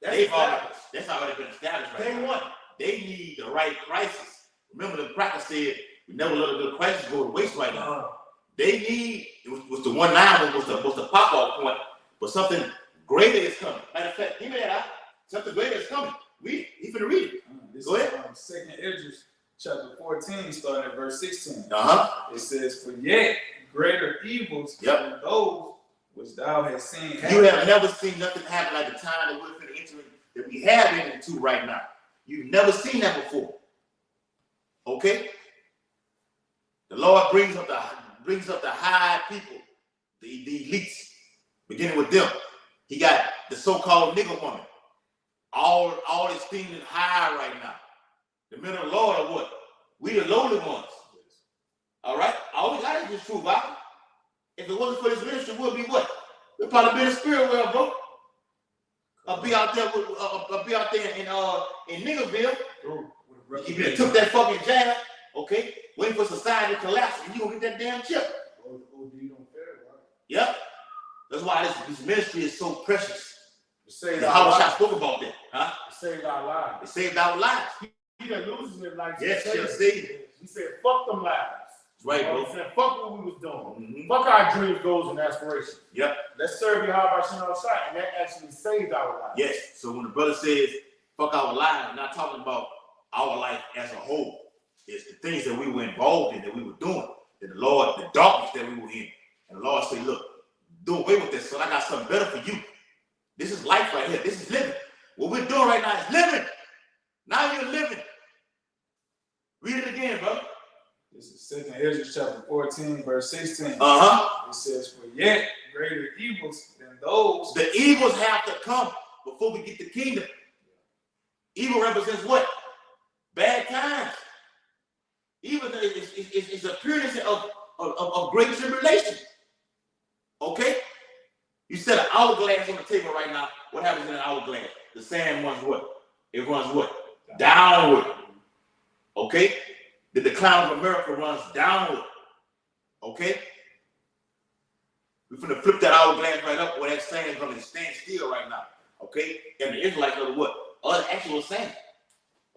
A: that's already been established right
B: Day
A: now.
B: one.
A: They need the right crisis. Remember the cracker said we never let a good crisis go to waste right now. They need it was the 1-9 was the pop off point, but something greater is coming. Matter of fact, give me that out. Something greater is coming. Read it. You finna read it.
C: This
A: Go
C: is,
A: ahead.
C: 2nd Esdras, chapter 14, starting at verse 16.
A: Uh-huh.
C: It says, "For yet greater evils
A: Yep.
C: than those which thou hast seen
A: You
C: happen."
A: have never seen nothing happen like the time that we're finna enter that we have entered into right now. You've never seen that before. Okay? The Lord brings up the high people, the elites, beginning with them. He got the so-called nigger woman. All esteemed and high right now. The men of the Lord are what? We the lowly ones. All right? All we got is this truth, right? If it wasn't for this ministry, we'll be what? We'll probably be in the spirit world, bro. I'll be out there in Niggerville. You been took that fucking jab, okay? Waiting for society to collapse, and you gonna get that damn chip. Yep. That's why this ministry is so precious. How much I spoke about that, huh?
B: It saved our lives.
A: It saved our lives.
B: He that loses his life.
A: Yes, yes, see.
B: He said, fuck them lives.
A: Right,
B: You know
A: bro.
B: what I'm saying? Fuck what we was doing.
A: Mhm.
B: Fuck our dreams, goals, and aspirations.
A: Yep.
B: Let's serve Yahweh Hashem outside, and that actually saved our lives.
A: Yes. So when the brother says, fuck our lives, I'm not talking about our life as a whole. It's the things that we were involved in, that we were doing, that the Lord, the darkness that we were in. And the Lord said, look, do away with this, so I got something better for you. This is life right here. This is living. What we're doing right now is living. Now you're living. Read it again, brother.
C: This is 2nd Esdras, chapter 14, verse 16.
A: Uh-huh.
C: It says, "For yet greater evils than those."
A: The evils have to come before we get the kingdom. Evil represents what? Bad times. Evil is a appearance of great tribulation. Okay? You set an hourglass on the table right now. What happens in an hourglass? The sand runs what? It runs what? Downward. Okay? The decline of America runs downward. Okay? We're going to flip that hourglass right up where that sand is going to stand still right now. Okay? And the Israelites are what? Are the actual sand.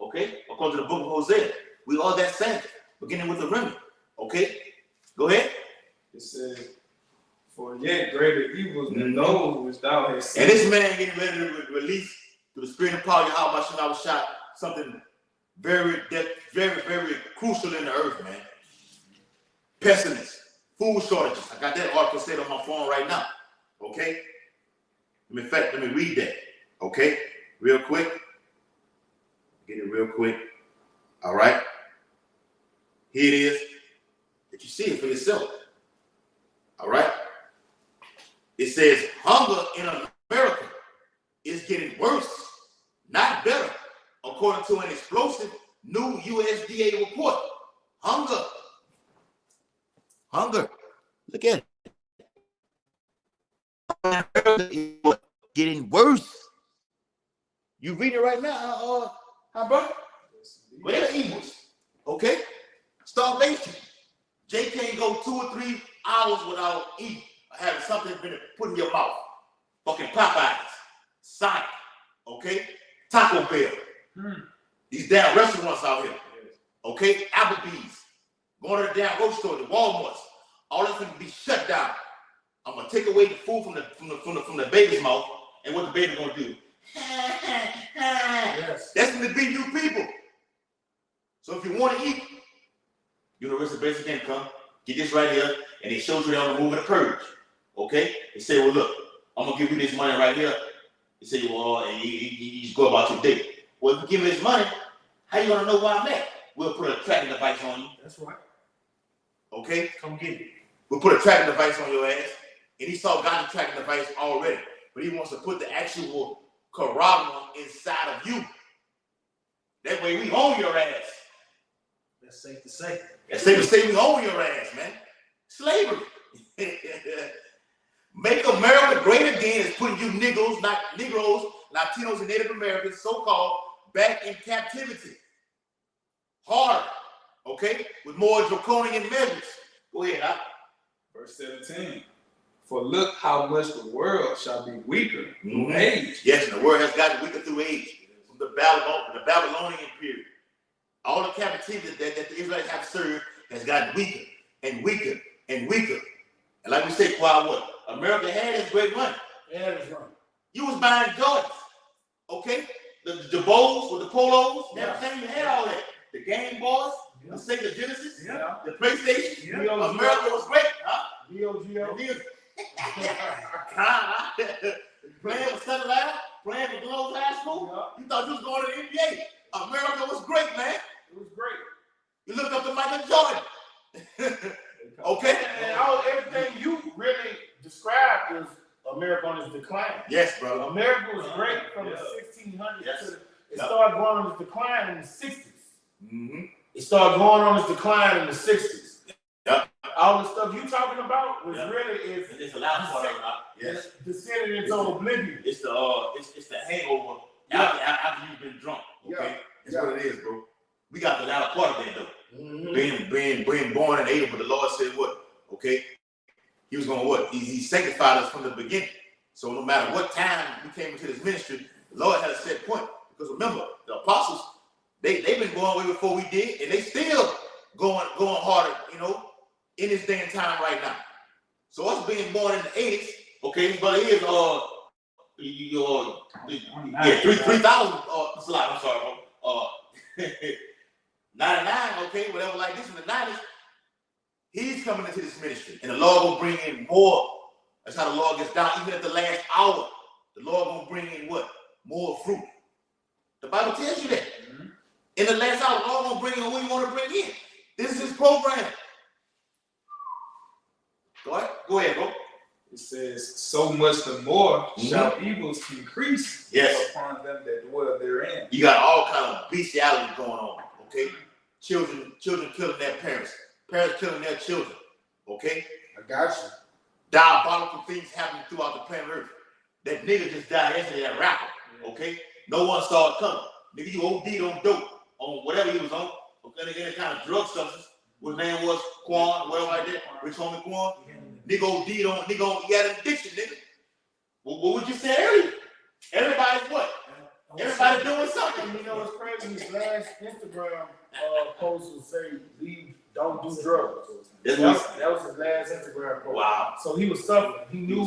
A: Okay? According to the book of Hosea. We are that sand, beginning with the remnant. Okay? Go ahead.
C: It says, "For yet greater evils than those which thou hast seen."
A: And this man getting ready to release through the spirit of power, Yahweh Hashem was shot something very, very crucial in the earth, man. Pestilence, food shortages. I got that article set on my phone right now. Okay? In fact, let me read that. Okay? Real quick. Get it real quick. All right? Here it is. That you see it for yourself. All right? It says hunger in America is getting worse, not better, according to an explosive new USDA report. Hunger. Look at it. Getting worse. You read it right now, bro? Where are the evils? Okay? Starvation. Jay can't go 2 or 3 hours without eating. Having something been put in your mouth. Fucking Popeyes, Sonic, okay? Taco Bell. These damn restaurants out here. Okay? Applebee's. Going to the damn grocery store, the Walmarts. All this can be shut down. I'm gonna take away the food from the baby's mouth, and what the baby gonna do?
B: Yes.
A: That's gonna be you people. So if you want to eat, universal basic income, get this right here, and it shows you they're removing the purge. Okay? They say, well, look, I'm gonna give you this money right here. They say, well, and you just go about your day. Well, if you give me this money, how you gonna know where I'm at? We'll put a tracking device on you.
B: That's right.
A: Okay?
B: Come get it.
A: We'll put a tracking device on your ass. And he saw God's tracking device already. But he wants to put the actual corona inside of you. That way we own your ass.
D: That's safe to say.
A: That's safe to say we own your ass, man. Slavery. Make America great again is putting you Negroes, Latinos, and Native Americans, so-called, back in captivity. harder, okay, with more draconian measures. Go ahead, Doc.
C: Verse 17. For look how much the world shall be weaker through
A: Mhm.
C: age.
A: Yes, and the word has gotten weaker through age, from the Babylonian period. All the captivity that the Israelites have served has gotten weaker and weaker and weaker. And like we say, what? America had its great money.
B: Yeah, that's right.
A: You was buying Jordans, okay? The Bowls with the Polos,
B: Yeah.
A: everything, you had all that. The Game Boys,
B: Yeah.
A: the Sega Genesis,
B: Yeah.
A: the PlayStation.
B: Yeah.
A: America was great, huh?
B: VOGO.
A: Playing with Southern Live, playing with Globes High School.
B: Yeah.
A: You thought you was going to the NBA. America was great, man.
B: It was great.
A: You looked up to Michael Jordan. Okay?
B: And everything you really described is America on its decline.
A: Yes, brother.
B: America was great from
C: Yeah.
B: the 1600s
A: Yes.
B: to it
A: Yep.
B: started going on its decline in the 60s.
A: Mm-hmm.
B: It started going on its decline in the 60s.
A: Yep.
B: All the stuff you talking about was
A: Yep.
B: really is
A: It's a lot of part of it, huh? Yes.
B: descending into oblivion.
A: It's the hangover after you've been drunk. Okay,
B: Yeah.
A: that's
B: Yeah.
A: what it is, bro. We got the latter part of that though.
B: Mhm.
A: Being born in Adam, but the Lord said what? Okay, He was gonna what? He sanctified us from the beginning. So no matter what time we came into this ministry, the Lord had a set point. Because remember, the apostles, they've been going way before we did, and they still going harder, in this day and time right now. So us being born in the 80s, okay, but here's 3,000 slide, I'm sorry, bro. 99, okay, whatever like this in the 90s, he's coming into this ministry. And the Lord will bring in more. That's how the Lord gets down. Even at the last hour, the Lord will bring in what? More fruit. The Bible tells you that.
C: Mm-hmm.
A: In the last hour, the Lord will bring in who He want to bring in. This is His program. Go ahead, bro.
C: It says, so much the more shall evils increase
A: Yes.
C: upon them that dwell therein.
A: You got all kind of bestiality going on, okay? Children killing their parents killing their children, okay?
B: I got you.
A: Diabolical things happening throughout the planet Earth. That nigga just died yesterday, that rapper, okay? No one saw it coming. Nigga, you OD'd on dope, on whatever he was on, okay? Any kind of drug substance. His name was Quan, whatever like that. Rich homie Quan. Nigga OD'd on, he had an addiction, nigga. What would you say earlier? Everybody's what? Everybody doing something.
B: You know what's crazy? His last Instagram post would say, don't do drugs.
A: That's
B: That
A: what
B: was his last Instagram post.
A: Wow.
B: So he was suffering. He knew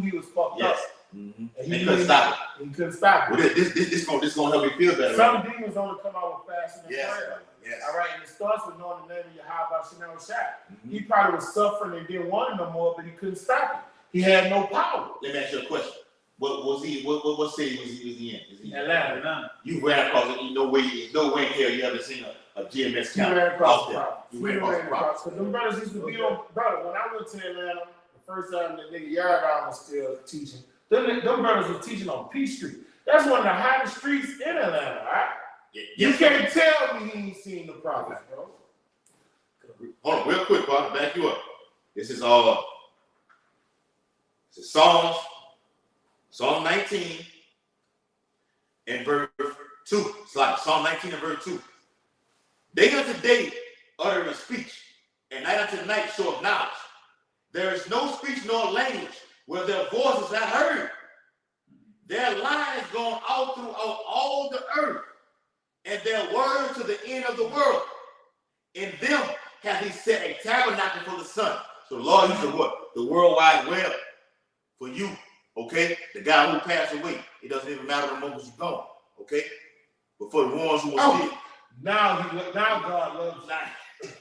B: he was fucked
A: Yes.
B: up.
A: Mm-hmm.
B: And
A: He couldn't stop it.
B: He couldn't stop
A: Well,
B: it.
A: this gonna help me feel better.
B: Some
A: Right?
B: demons only come out with fasting and
A: Yes,
B: prayer.
A: brother. Yes.
B: All right, and it starts with knowing the name of Yahweh Shanel Shai.
A: Mhm.
B: He probably was suffering and didn't want it no more, but he couldn't stop it. He had no power.
A: Let me ask you a question. What city was he in? Is he in?
B: Atlanta.
A: You ran across it. No way in hell you ever seen a GMS
B: He
A: count
B: ran across
A: out
B: the
A: there.
B: property.
A: You
B: He
A: ran across the property.
B: Because them brothers used to be on, brother, when I went to Atlanta, the first time that nigga Yardon was still teaching, them brothers was teaching on P Street. That's one of the hottest streets in Atlanta, all right?
A: Yeah,
B: You
A: yes,
B: can't tell me he ain't seen the prophets, bro.
A: Hold on, real quick, bro. I'll back you up. This is Psalm 19 and verse 2. It's like Psalm 19 and verse 2. Day unto day utter a speech, and night unto night show of knowledge. There is no speech nor language where their voice is not heard. Their line is gone out throughout all the earth, and their word to the end of the world. In them hath He set a tabernacle for the sun. So the Lord used what? The World Wide Web for you, okay? The guy who passed away. It doesn't even matter the moment you're gone, okay? But for the ones who are still.
B: Now God loves you.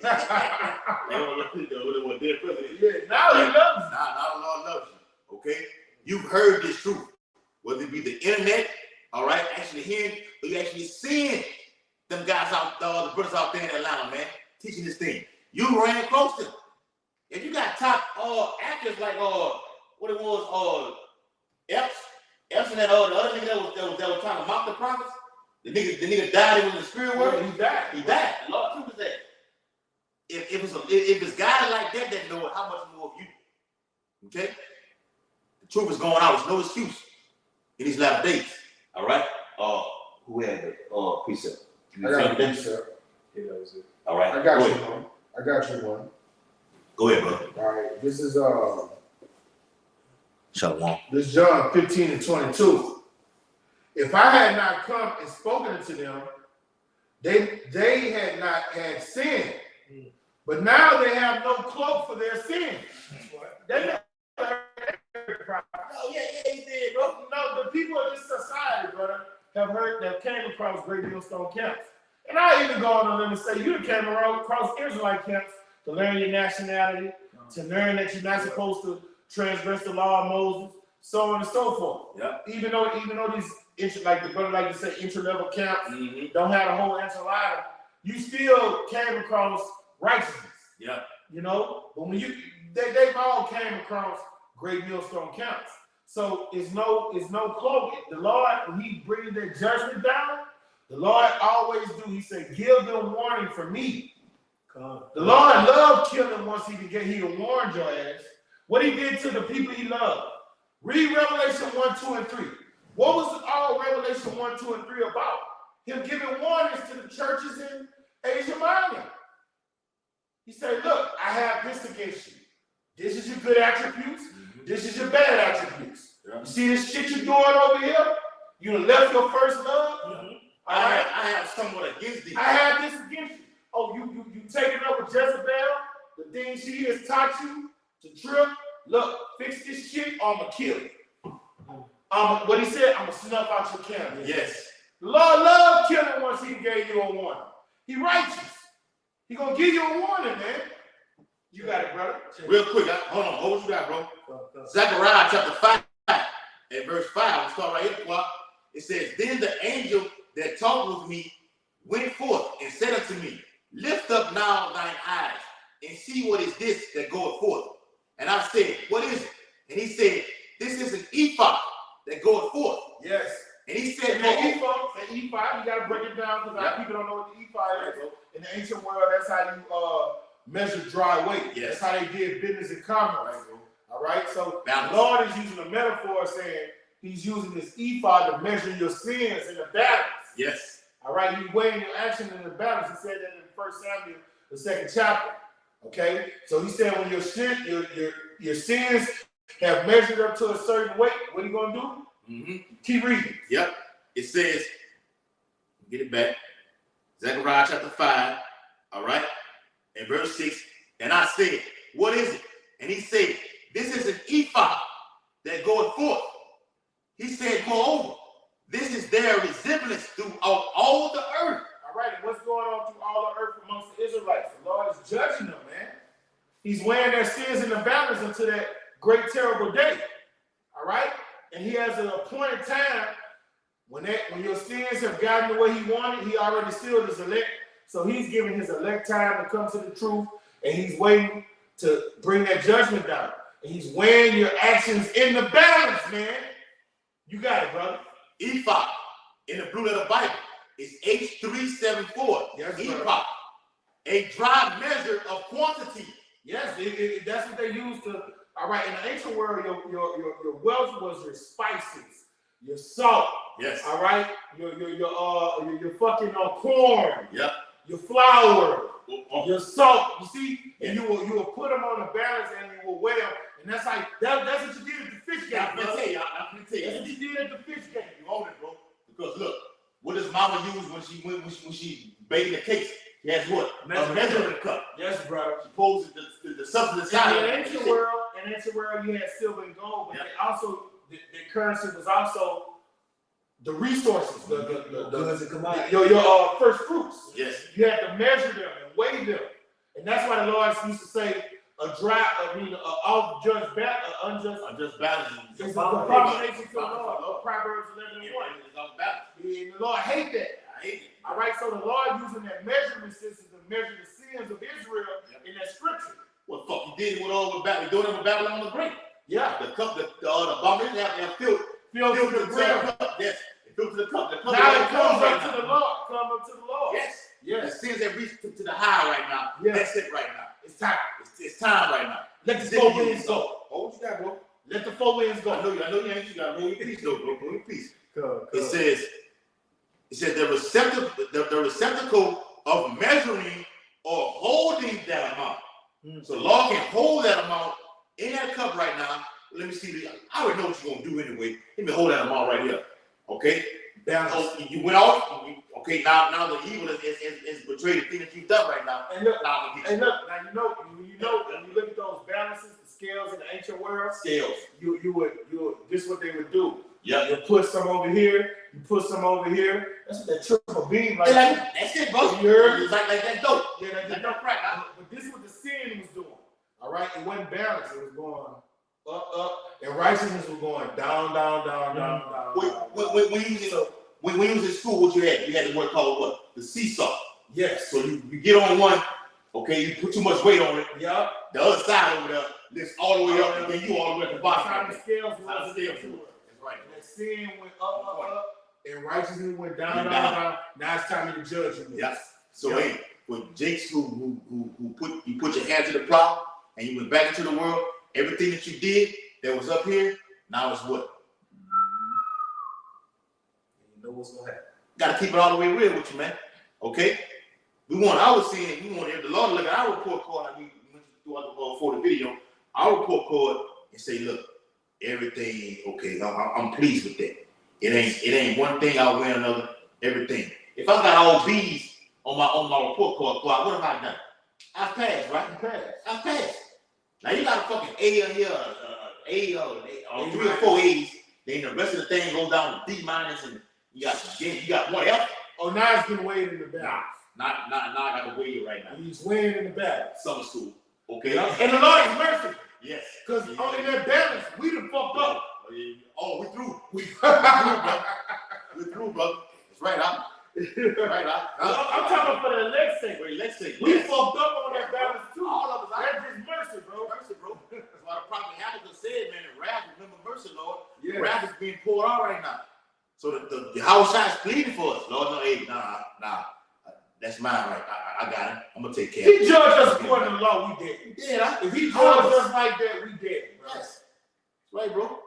A: They don't look at the dead president.
B: Yeah, now he loves you.
A: Now the Lord loves you, okay? You've heard this truth, whether it be the internet, all right, actually hearing, or you actually seeing them guys out there, the brothers out there in Atlanta, man, teaching this thing. You ran close to them. If you got top actors like what it was, Epps and that the other nigga that was trying to mock the prophets, the nigga died in the spirit world.
B: He died.
A: He died. The Lord truth is that. If it's guys like that know it, how much more of you? Okay? The truth is going out. There's no excuse in these latter days. All right? Who had the precept?
B: I got a precept.
C: Yeah, that was it.
A: All right.
B: I got
A: Go
B: you
A: ahead.
B: one. I got you one.
A: Go ahead, brother.
B: All right. This is
A: Shalom.
B: this John 15 and 22. If I had not come and spoken to them, they had not had sin. But now they have no cloak for their sin. They
A: Oh, yeah, he did, bro.
B: No, the people of this society, brother, have came across Great Millstone camps. And I even go on them and say, you came across Israelite camps to learn your nationality, to learn that you're not supposed to transgress the law of Moses, so on and so forth.
A: Yeah.
B: Even though these, like the brother like to say, intra-level camps
A: Mm-hmm.
B: don't have a whole enchilada, you still came across righteousness.
A: Yeah.
B: You know, but when they've all came across Great Millstone camps. So it's no cloak. The Lord, when He brings their judgment down, the Lord always do. He said, "Give them warning for me." The Lord loved killing once He warned your ass. What He did to the people He loved. Read Revelation 1, 2, and 3. What was all Revelation 1, 2, and 3 about? Him giving warnings to the churches in Asia Minor. He said, "Look, I have this against you. This is your good attributes. This is your bad attributes.
A: Yeah.
B: You see this shit you're doing over here? You done left your first love.
A: I have somewhat against thee.
B: I have this against you. Oh, you taking up with Jezebel, the things she has taught you to trip. Look, fix this shit or I'm gonna kill you. What he said, I'm gonna snuff out your candle.
A: Yes.
B: The Lord loved killing once He gave you a warning. He righteous. He gonna give you a warning, man. You got it, brother.
A: Real quick, hold on. Hold what you got, bro. Zechariah chapter 5 and verse 5. We'll start right here, Clark. It says, "Then the angel that talked with me went forth and said unto me, Lift up now thine eyes and see what is this that goeth forth. And I said, What is it? And he said, This is an ephod that goeth forth.
B: Yes.
A: And he said,
B: And the ephod, you gotta break it down because our people don't know what the ephod is. In the ancient world, that's how you measure dry weight.
A: Yes.
B: That's how they did business and commerce. All right. So
A: Balance.
B: the Lord is using a metaphor saying He's using this ephod to measure your sins in the balance.
A: Yes.
B: All right. He's weighing your action in the balance. He said that in 1 Samuel, the 2nd chapter. Okay. So He said when your sins have measured up to a certain weight, what are you gonna do?
A: Mm-hmm.
B: Keep reading.
A: Yep. It says, get it back. Zechariah chapter 5, all right, and verse 6. And I said, What is it? And he said, This is an ephod that goeth forth. He said, Moreover, this is their resemblance throughout all the earth.
B: All right, and what's going on through all the earth amongst the Israelites? The Lord is judging them, man. He's weighing their sins in the balance until that great, terrible day. All right? And He has an appointed time when your sins have gotten the way He wanted. He already sealed His elect. So He's giving His elect time to come to the truth, and He's waiting to bring that judgment down. And He's weighing your actions in the balance, man. You got it, brother.
A: Ephod in the Blue Letter Bible is H374.
B: Yes,
A: ephod, a dry measure of quantity.
B: Yes, that's what they used to. All right, in the ancient world, your wealth was your spices, your salt.
A: Yes.
B: All right, your fucking corn.
A: Yep.
B: Your flour,
A: Oh.
B: your salt. You see, and you will put them on the balance and you will weigh them. And that's like that's what you did at the fish game.
A: I'm gonna tell you.
B: That's what you did at the fish game.
A: You own it, bro. Because look, what does Mama use when she baking the cakes? She has what? A measuring cup.
B: Yes, brother.
A: She pulls the substance inside.
B: In the ancient world, you had silver and gold, but they also the currency was also the resources,
D: Goods and commodities.
B: your first fruits.
A: Yes.
B: You had to measure them and weigh them, and that's why the Lord used to say unjust
A: balance.
B: is a abomination to the Lord. Proverbs 11:1.
A: It's all balance.
B: And the Lord hate that.
A: I hate it.
B: All right, so the Lord using that measurement system to measure the sins of Israel in that scripture.
A: What the fuck you did with all the Babylon? Doing it with Babylon the Great.
B: Yeah.
A: The cup, the abomination have filled
B: Filled to the brim.
A: cup. Yes. It filled to the cup. The cup
B: Now it comes
A: right
B: up
A: now.
B: to the Lord. Come up to the Lord.
A: Yes.
B: Yes.
A: The sins that reached to the high right now.
B: Yes.
A: That's it right now.
B: It's time.
A: It's time right now.
B: Let the four winds go.
A: Oh, what you got, bro?
B: Let the four winds go.
A: I know you ain't. You got to roll your piece, though, bro. Roll your piece.
D: Cool.
A: It says the receptacle of measuring or holding that amount.
D: Mm.
A: So the Lord can hold that amount in that cup right now. Let me see. I already know what you're gonna do anyway. Let me hold that amount right here. Okay.
B: Balance.
A: So you went off. Okay. Now the evil is betrayed the thing that you've done right now.
B: And look,
A: Now I'm gonna get
B: and look, now when you look at those balances, the scales in the ancient world,
A: scales.
B: you would this is what they would do.
A: Yeah.
B: You put some over here, you put some over here. That's what that triple beam like.
A: That's it, bro.
B: You heard?
A: It's like that dope.
B: Yeah,
A: Like that crack.
B: but this is what the sin was doing. All right, it wasn't balanced. It was going up, and righteousness was going down.
A: When you was in school, what you had? You had the word called what? The seesaw.
B: Yes.
A: So you get on one, okay, you put too much weight on it.
B: Yeah.
A: The other side over there lifts all the way up, and then you all the way at the bottom.
B: Time the scales
A: That's how
B: was
A: the scales
B: into it.
A: work. That's right.
B: And that sin went up, and righteousness went down.
A: Went down.
B: Now it's time to judge you.
A: Yeah. So
B: Yeah.
A: hey, with Jakes who put your hand to the plow and you went back into the world, everything that you did that was up here, now it's what?
D: You know what's gonna happen.
A: Gotta keep it all the way real with you, man. Okay? We want if the Lord look at our report card like we went through for the video, our report card and say, look, everything okay, I'm pleased with that. It ain't one thing outweighing another, everything. If I got all B's on my report card, what have I done? I've passed, right? I've passed. Now you got a fucking A here, or 3 or 4 A's, then the rest of the thing goes down to D minus, and you got one F.
B: Oh, now it's getting weighed in the balance.
A: Not I got to weigh you right now.
B: He's weighing in the balance.
A: Summer school, okay?
B: And the Lord is merciful.
A: Yes.
B: Because only that balance, we done fucked up.
A: Oh, we through. We through, brother. It's right out. Right out.
B: I'm talking for the elect's sake.
A: Let's say
B: We fucked up on that balance too.
A: all of us.
B: That's just mercy, bro.
A: Mercy, bro. That's why the prophet Habakkuk said, man, the wrath, remember mercy, Lord.
B: Yeah.
A: The wrath is being poured out right now. So the house is pleading for us. Lord, no, hey, nah. That's mine, right? I got it. I'm gonna take care of it.
B: He judged us according to the law, we dead.
A: Yeah,
B: If he judged us like that, we dead, bro.
A: yes. That's right, bro.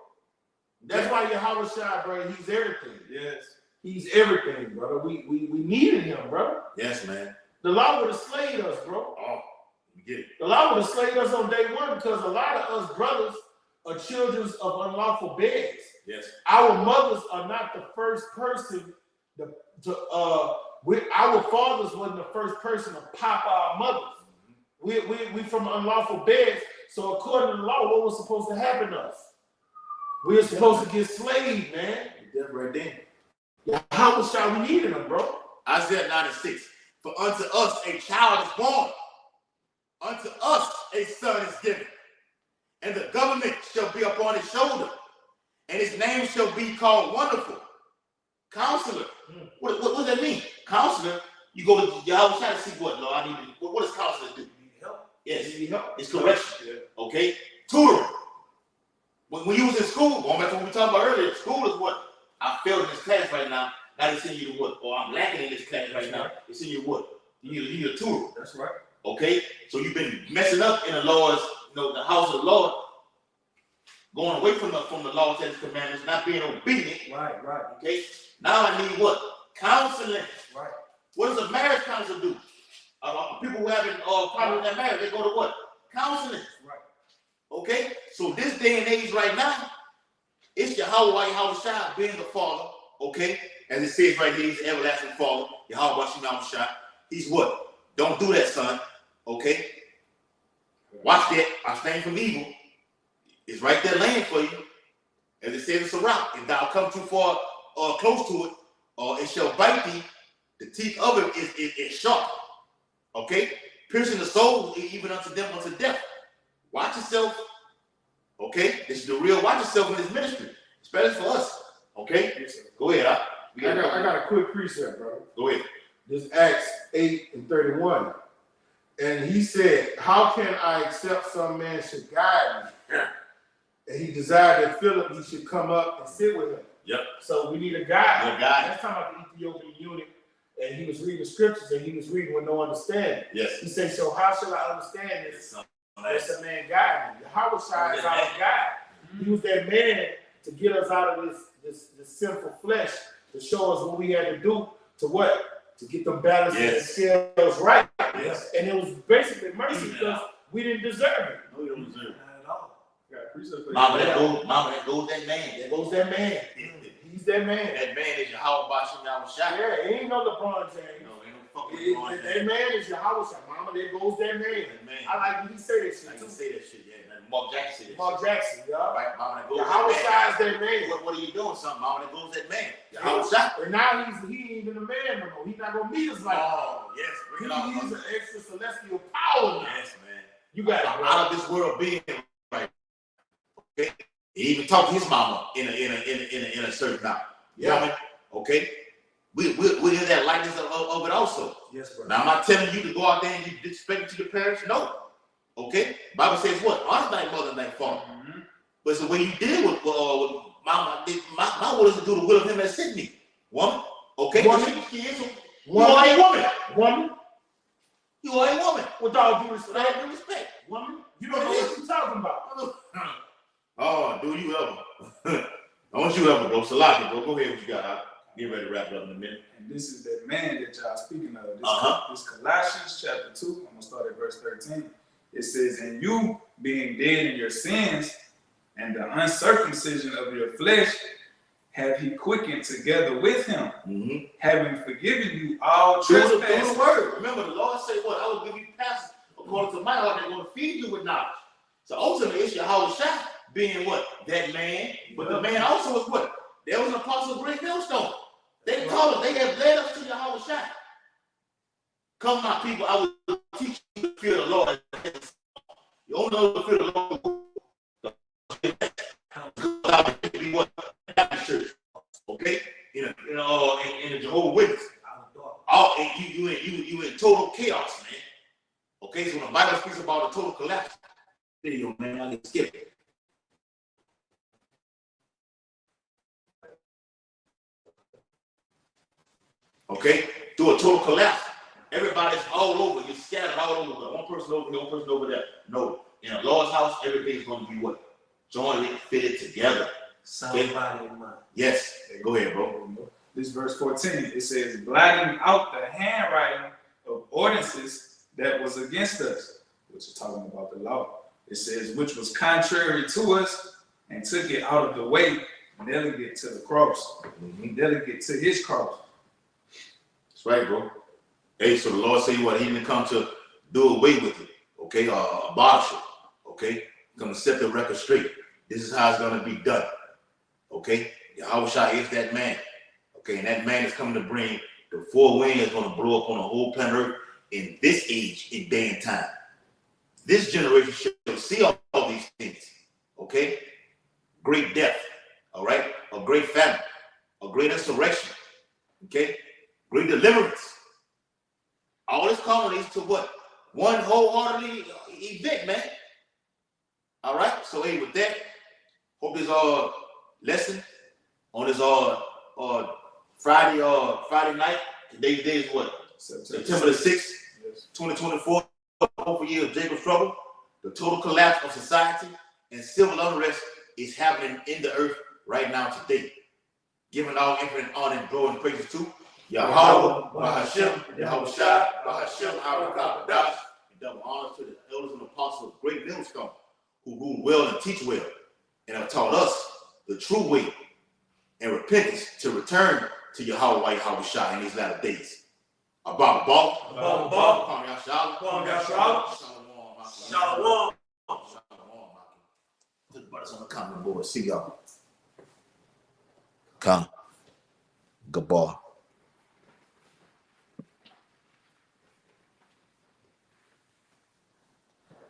B: That's why Yahweh Shai, bro, he's everything.
C: Yes.
B: He's everything, brother. We needed him, bro.
A: Yes, man.
B: The law would have slayed us, bro.
A: Oh, we get it.
B: The law would have slayed us on day one because a lot of us brothers are children of unlawful beds.
A: Yes.
B: Our mothers are not the first person our fathers wasn't the first person to pop our mothers. We from unlawful beds. So according to the law, what was supposed to happen to us? We were supposed to get slaved, man.
A: That's right there.
B: How much shall we needed them, bro?
A: Isaiah 9:6. For unto us a child is born, unto us a son is given, and the government shall be upon his shoulder, and his name shall be called Wonderful, Counselor. What does that mean? Counselor, you go to Yahweh Shai to see what, Lord, I need to, what does counselor do?
B: You need help.
A: Yes,
B: You need help.
A: it's correction.
C: Yeah.
A: Okay? Tutoring. When you was in school, going back to what we talked about earlier, school is what? I failed in this class right now. Now they send you to what? Or I'm lacking in this class right now. They send you to what? You need a tutor.
C: That's right.
A: Okay? So you've been messing up in the Lord's, the house of the Lord, going away from the laws and the commandments, not being obedient.
D: Right.
A: Okay? Now I need what? Counseling.
D: Right.
A: What does a marriage counselor do? People who having problems in their marriage, they go to what? Counseling.
D: Right.
A: Okay? So this day and age right now, it's Yahweh Shai being the Father, okay? As it says right here, he's the everlasting Father, Yahweh Shai. He's what? Don't do that, son, okay? Watch that. Abstain from evil. It's right there laying for you. As it says in Sirach, if thou come too far or close to it, it shall bite thee. The teeth of it is sharp, okay? Piercing the soul even unto them unto death. Watch yourself, okay? This is the real watch yourself in this ministry, especially for us, okay?
B: Yes, sir.
A: Go ahead,
B: I got a quick precept, bro.
A: Go ahead.
B: This Acts 8:31. And he said, how can I accept some man should guide me? And he desired that Philip, he should come up and sit with him.
A: Yep.
B: So we need a guide.
A: A guide.
B: That's talking about the Ethiopian eunuch. And he was reading the scriptures and he was reading with no understanding.
A: Yes.
B: He said, so how shall I understand this? That's a man guide me. Yahweh Shai is our guide. He was that man to get us out of this sinful flesh, to show us what we had to do to what? to get the balance
A: Yes.
B: and the scales right.
A: Yes.
B: And it was basically mercy because we didn't deserve it.
A: No, you don't deserve it.
D: Not at all.
C: Got precept for
A: Mama,
C: you.
A: that goes that man.
B: There goes that man. He's that man.
A: That man is Yahweh Bashim Yahushua.
B: Yeah, he ain't no LeBron James.
A: No, ain't no fucking
B: That
A: LeBron
B: that
A: James.
B: man is Yahweh. Mama, there goes that man.
A: That man.
B: I like when he say that
A: I
B: shit
A: can
B: too.
A: say that shit, yeah. And Mark Jackson said that
B: Mark Jackson,
A: shit. All
B: y'all.
A: right, Mama, that goes
B: Yahweh
A: that man.
B: is that man.
A: What are you doing? Something, Mama, that goes that man. Yahushua.
B: And now he ain't even a man no more. He's not gonna meet us like that.
A: Oh, yes. Bring it on.
B: He's an extra celestial power now.
A: Yes, man.
B: You got it, bro.
A: Out of this world being, right? Okay. He even talked to his mama in a certain time. You know what I mean? Okay. We hear that likeness of it also.
D: Yes, brother.
A: Now, I'm not telling you to go out there and you disrespect it to your parents. No. Okay? Bible says what? Honor thy mother and thy father.
C: Mhm.
A: But it's the way you deal with mama. My will is to do the will of him that sent me. Woman. Okay?
B: Woman.
A: You are a woman.
B: Woman,
A: You are a woman.
B: with all due
A: With
B: respect,
A: all due respect.
B: woman, you don't know what you're talking about.
A: Oh, do you ever? Don't you ever, bro. Salaki, bro. Go ahead, what you got? I'll get ready to wrap it up in a minute.
C: And this is that man that y'all speaking of. This,
A: Uh-huh.
C: this Colossians chapter 2, I'm going to start at verse 13. It says, and you being dead in your sins and the uncircumcision of your flesh, have he quickened together with him,
A: Mm-hmm.
C: having forgiven you all
A: Through
C: trespasses.
A: the word. Remember, the Lord said what? I will give you passes according to my heart. They're going to feed you with knowledge. So ultimately, it's Yahushua being what? That man. But the man also was what? There was an apostle of great millstone. They told us, they have led us to Yahushua. Come, my people, I will teach you the fear of the Lord. You don't know the fear of the Lord. Be what? Church. Okay? In the Jehovah's Witness. Oh, and you in total chaos, man. Okay, so when the Bible speaks about a total collapse, video, man, I need to skip it. Okay, through a total collapse, everybody's all over. You're scattered all over. One person over here, one person over there. No, in a Lord's house, everything's going to be what? Jointly fitted together.
D: Somebody in mind.
A: Yes, go ahead, bro.
C: This verse 14, it says, blotting out the handwriting of ordinances that was against us, which is talking about the law. It says, which was contrary to us, and took it out of the way, nailing it to the cross, nailing it to his cross.
A: That's right, bro. Hey, so the Lord say what? He didn't come to do away with it, okay? Abolish it, okay? Come to set the record straight. This is how it's going to be done, okay? Yahushua is that man, okay? And that man is coming to bring the four winds that's going to blow up on the whole planet Earth in this age, in day and time. This generation shall see all these things, okay? Great death, all right? A great famine, a great insurrection, okay? Great deliverance. All this culminates to what? One wholeheartedly event, man. All right? So, hey, with that, hope this lesson on this Friday night. Today's day is what? September the 6th,
C: Yes.
A: 2024. Over year of Jacob's trouble, the total collapse of society and civil unrest is happening in the earth right now today. Giving all infinite honor and glory and praises to Yahweh, Bahashem, Yahushua, Bahashem, Harakadash, and double honors to the elders and apostles of Great Millstone, who rule well and teach well, and have taught us the true way and repentance to return to Yahweh, Yahushua in these latter days. Abba, Kwame Yashala.
D: Kwame Yashala. Shalom.
A: To the brothers on the comment board. See y'all. Come. Gabar.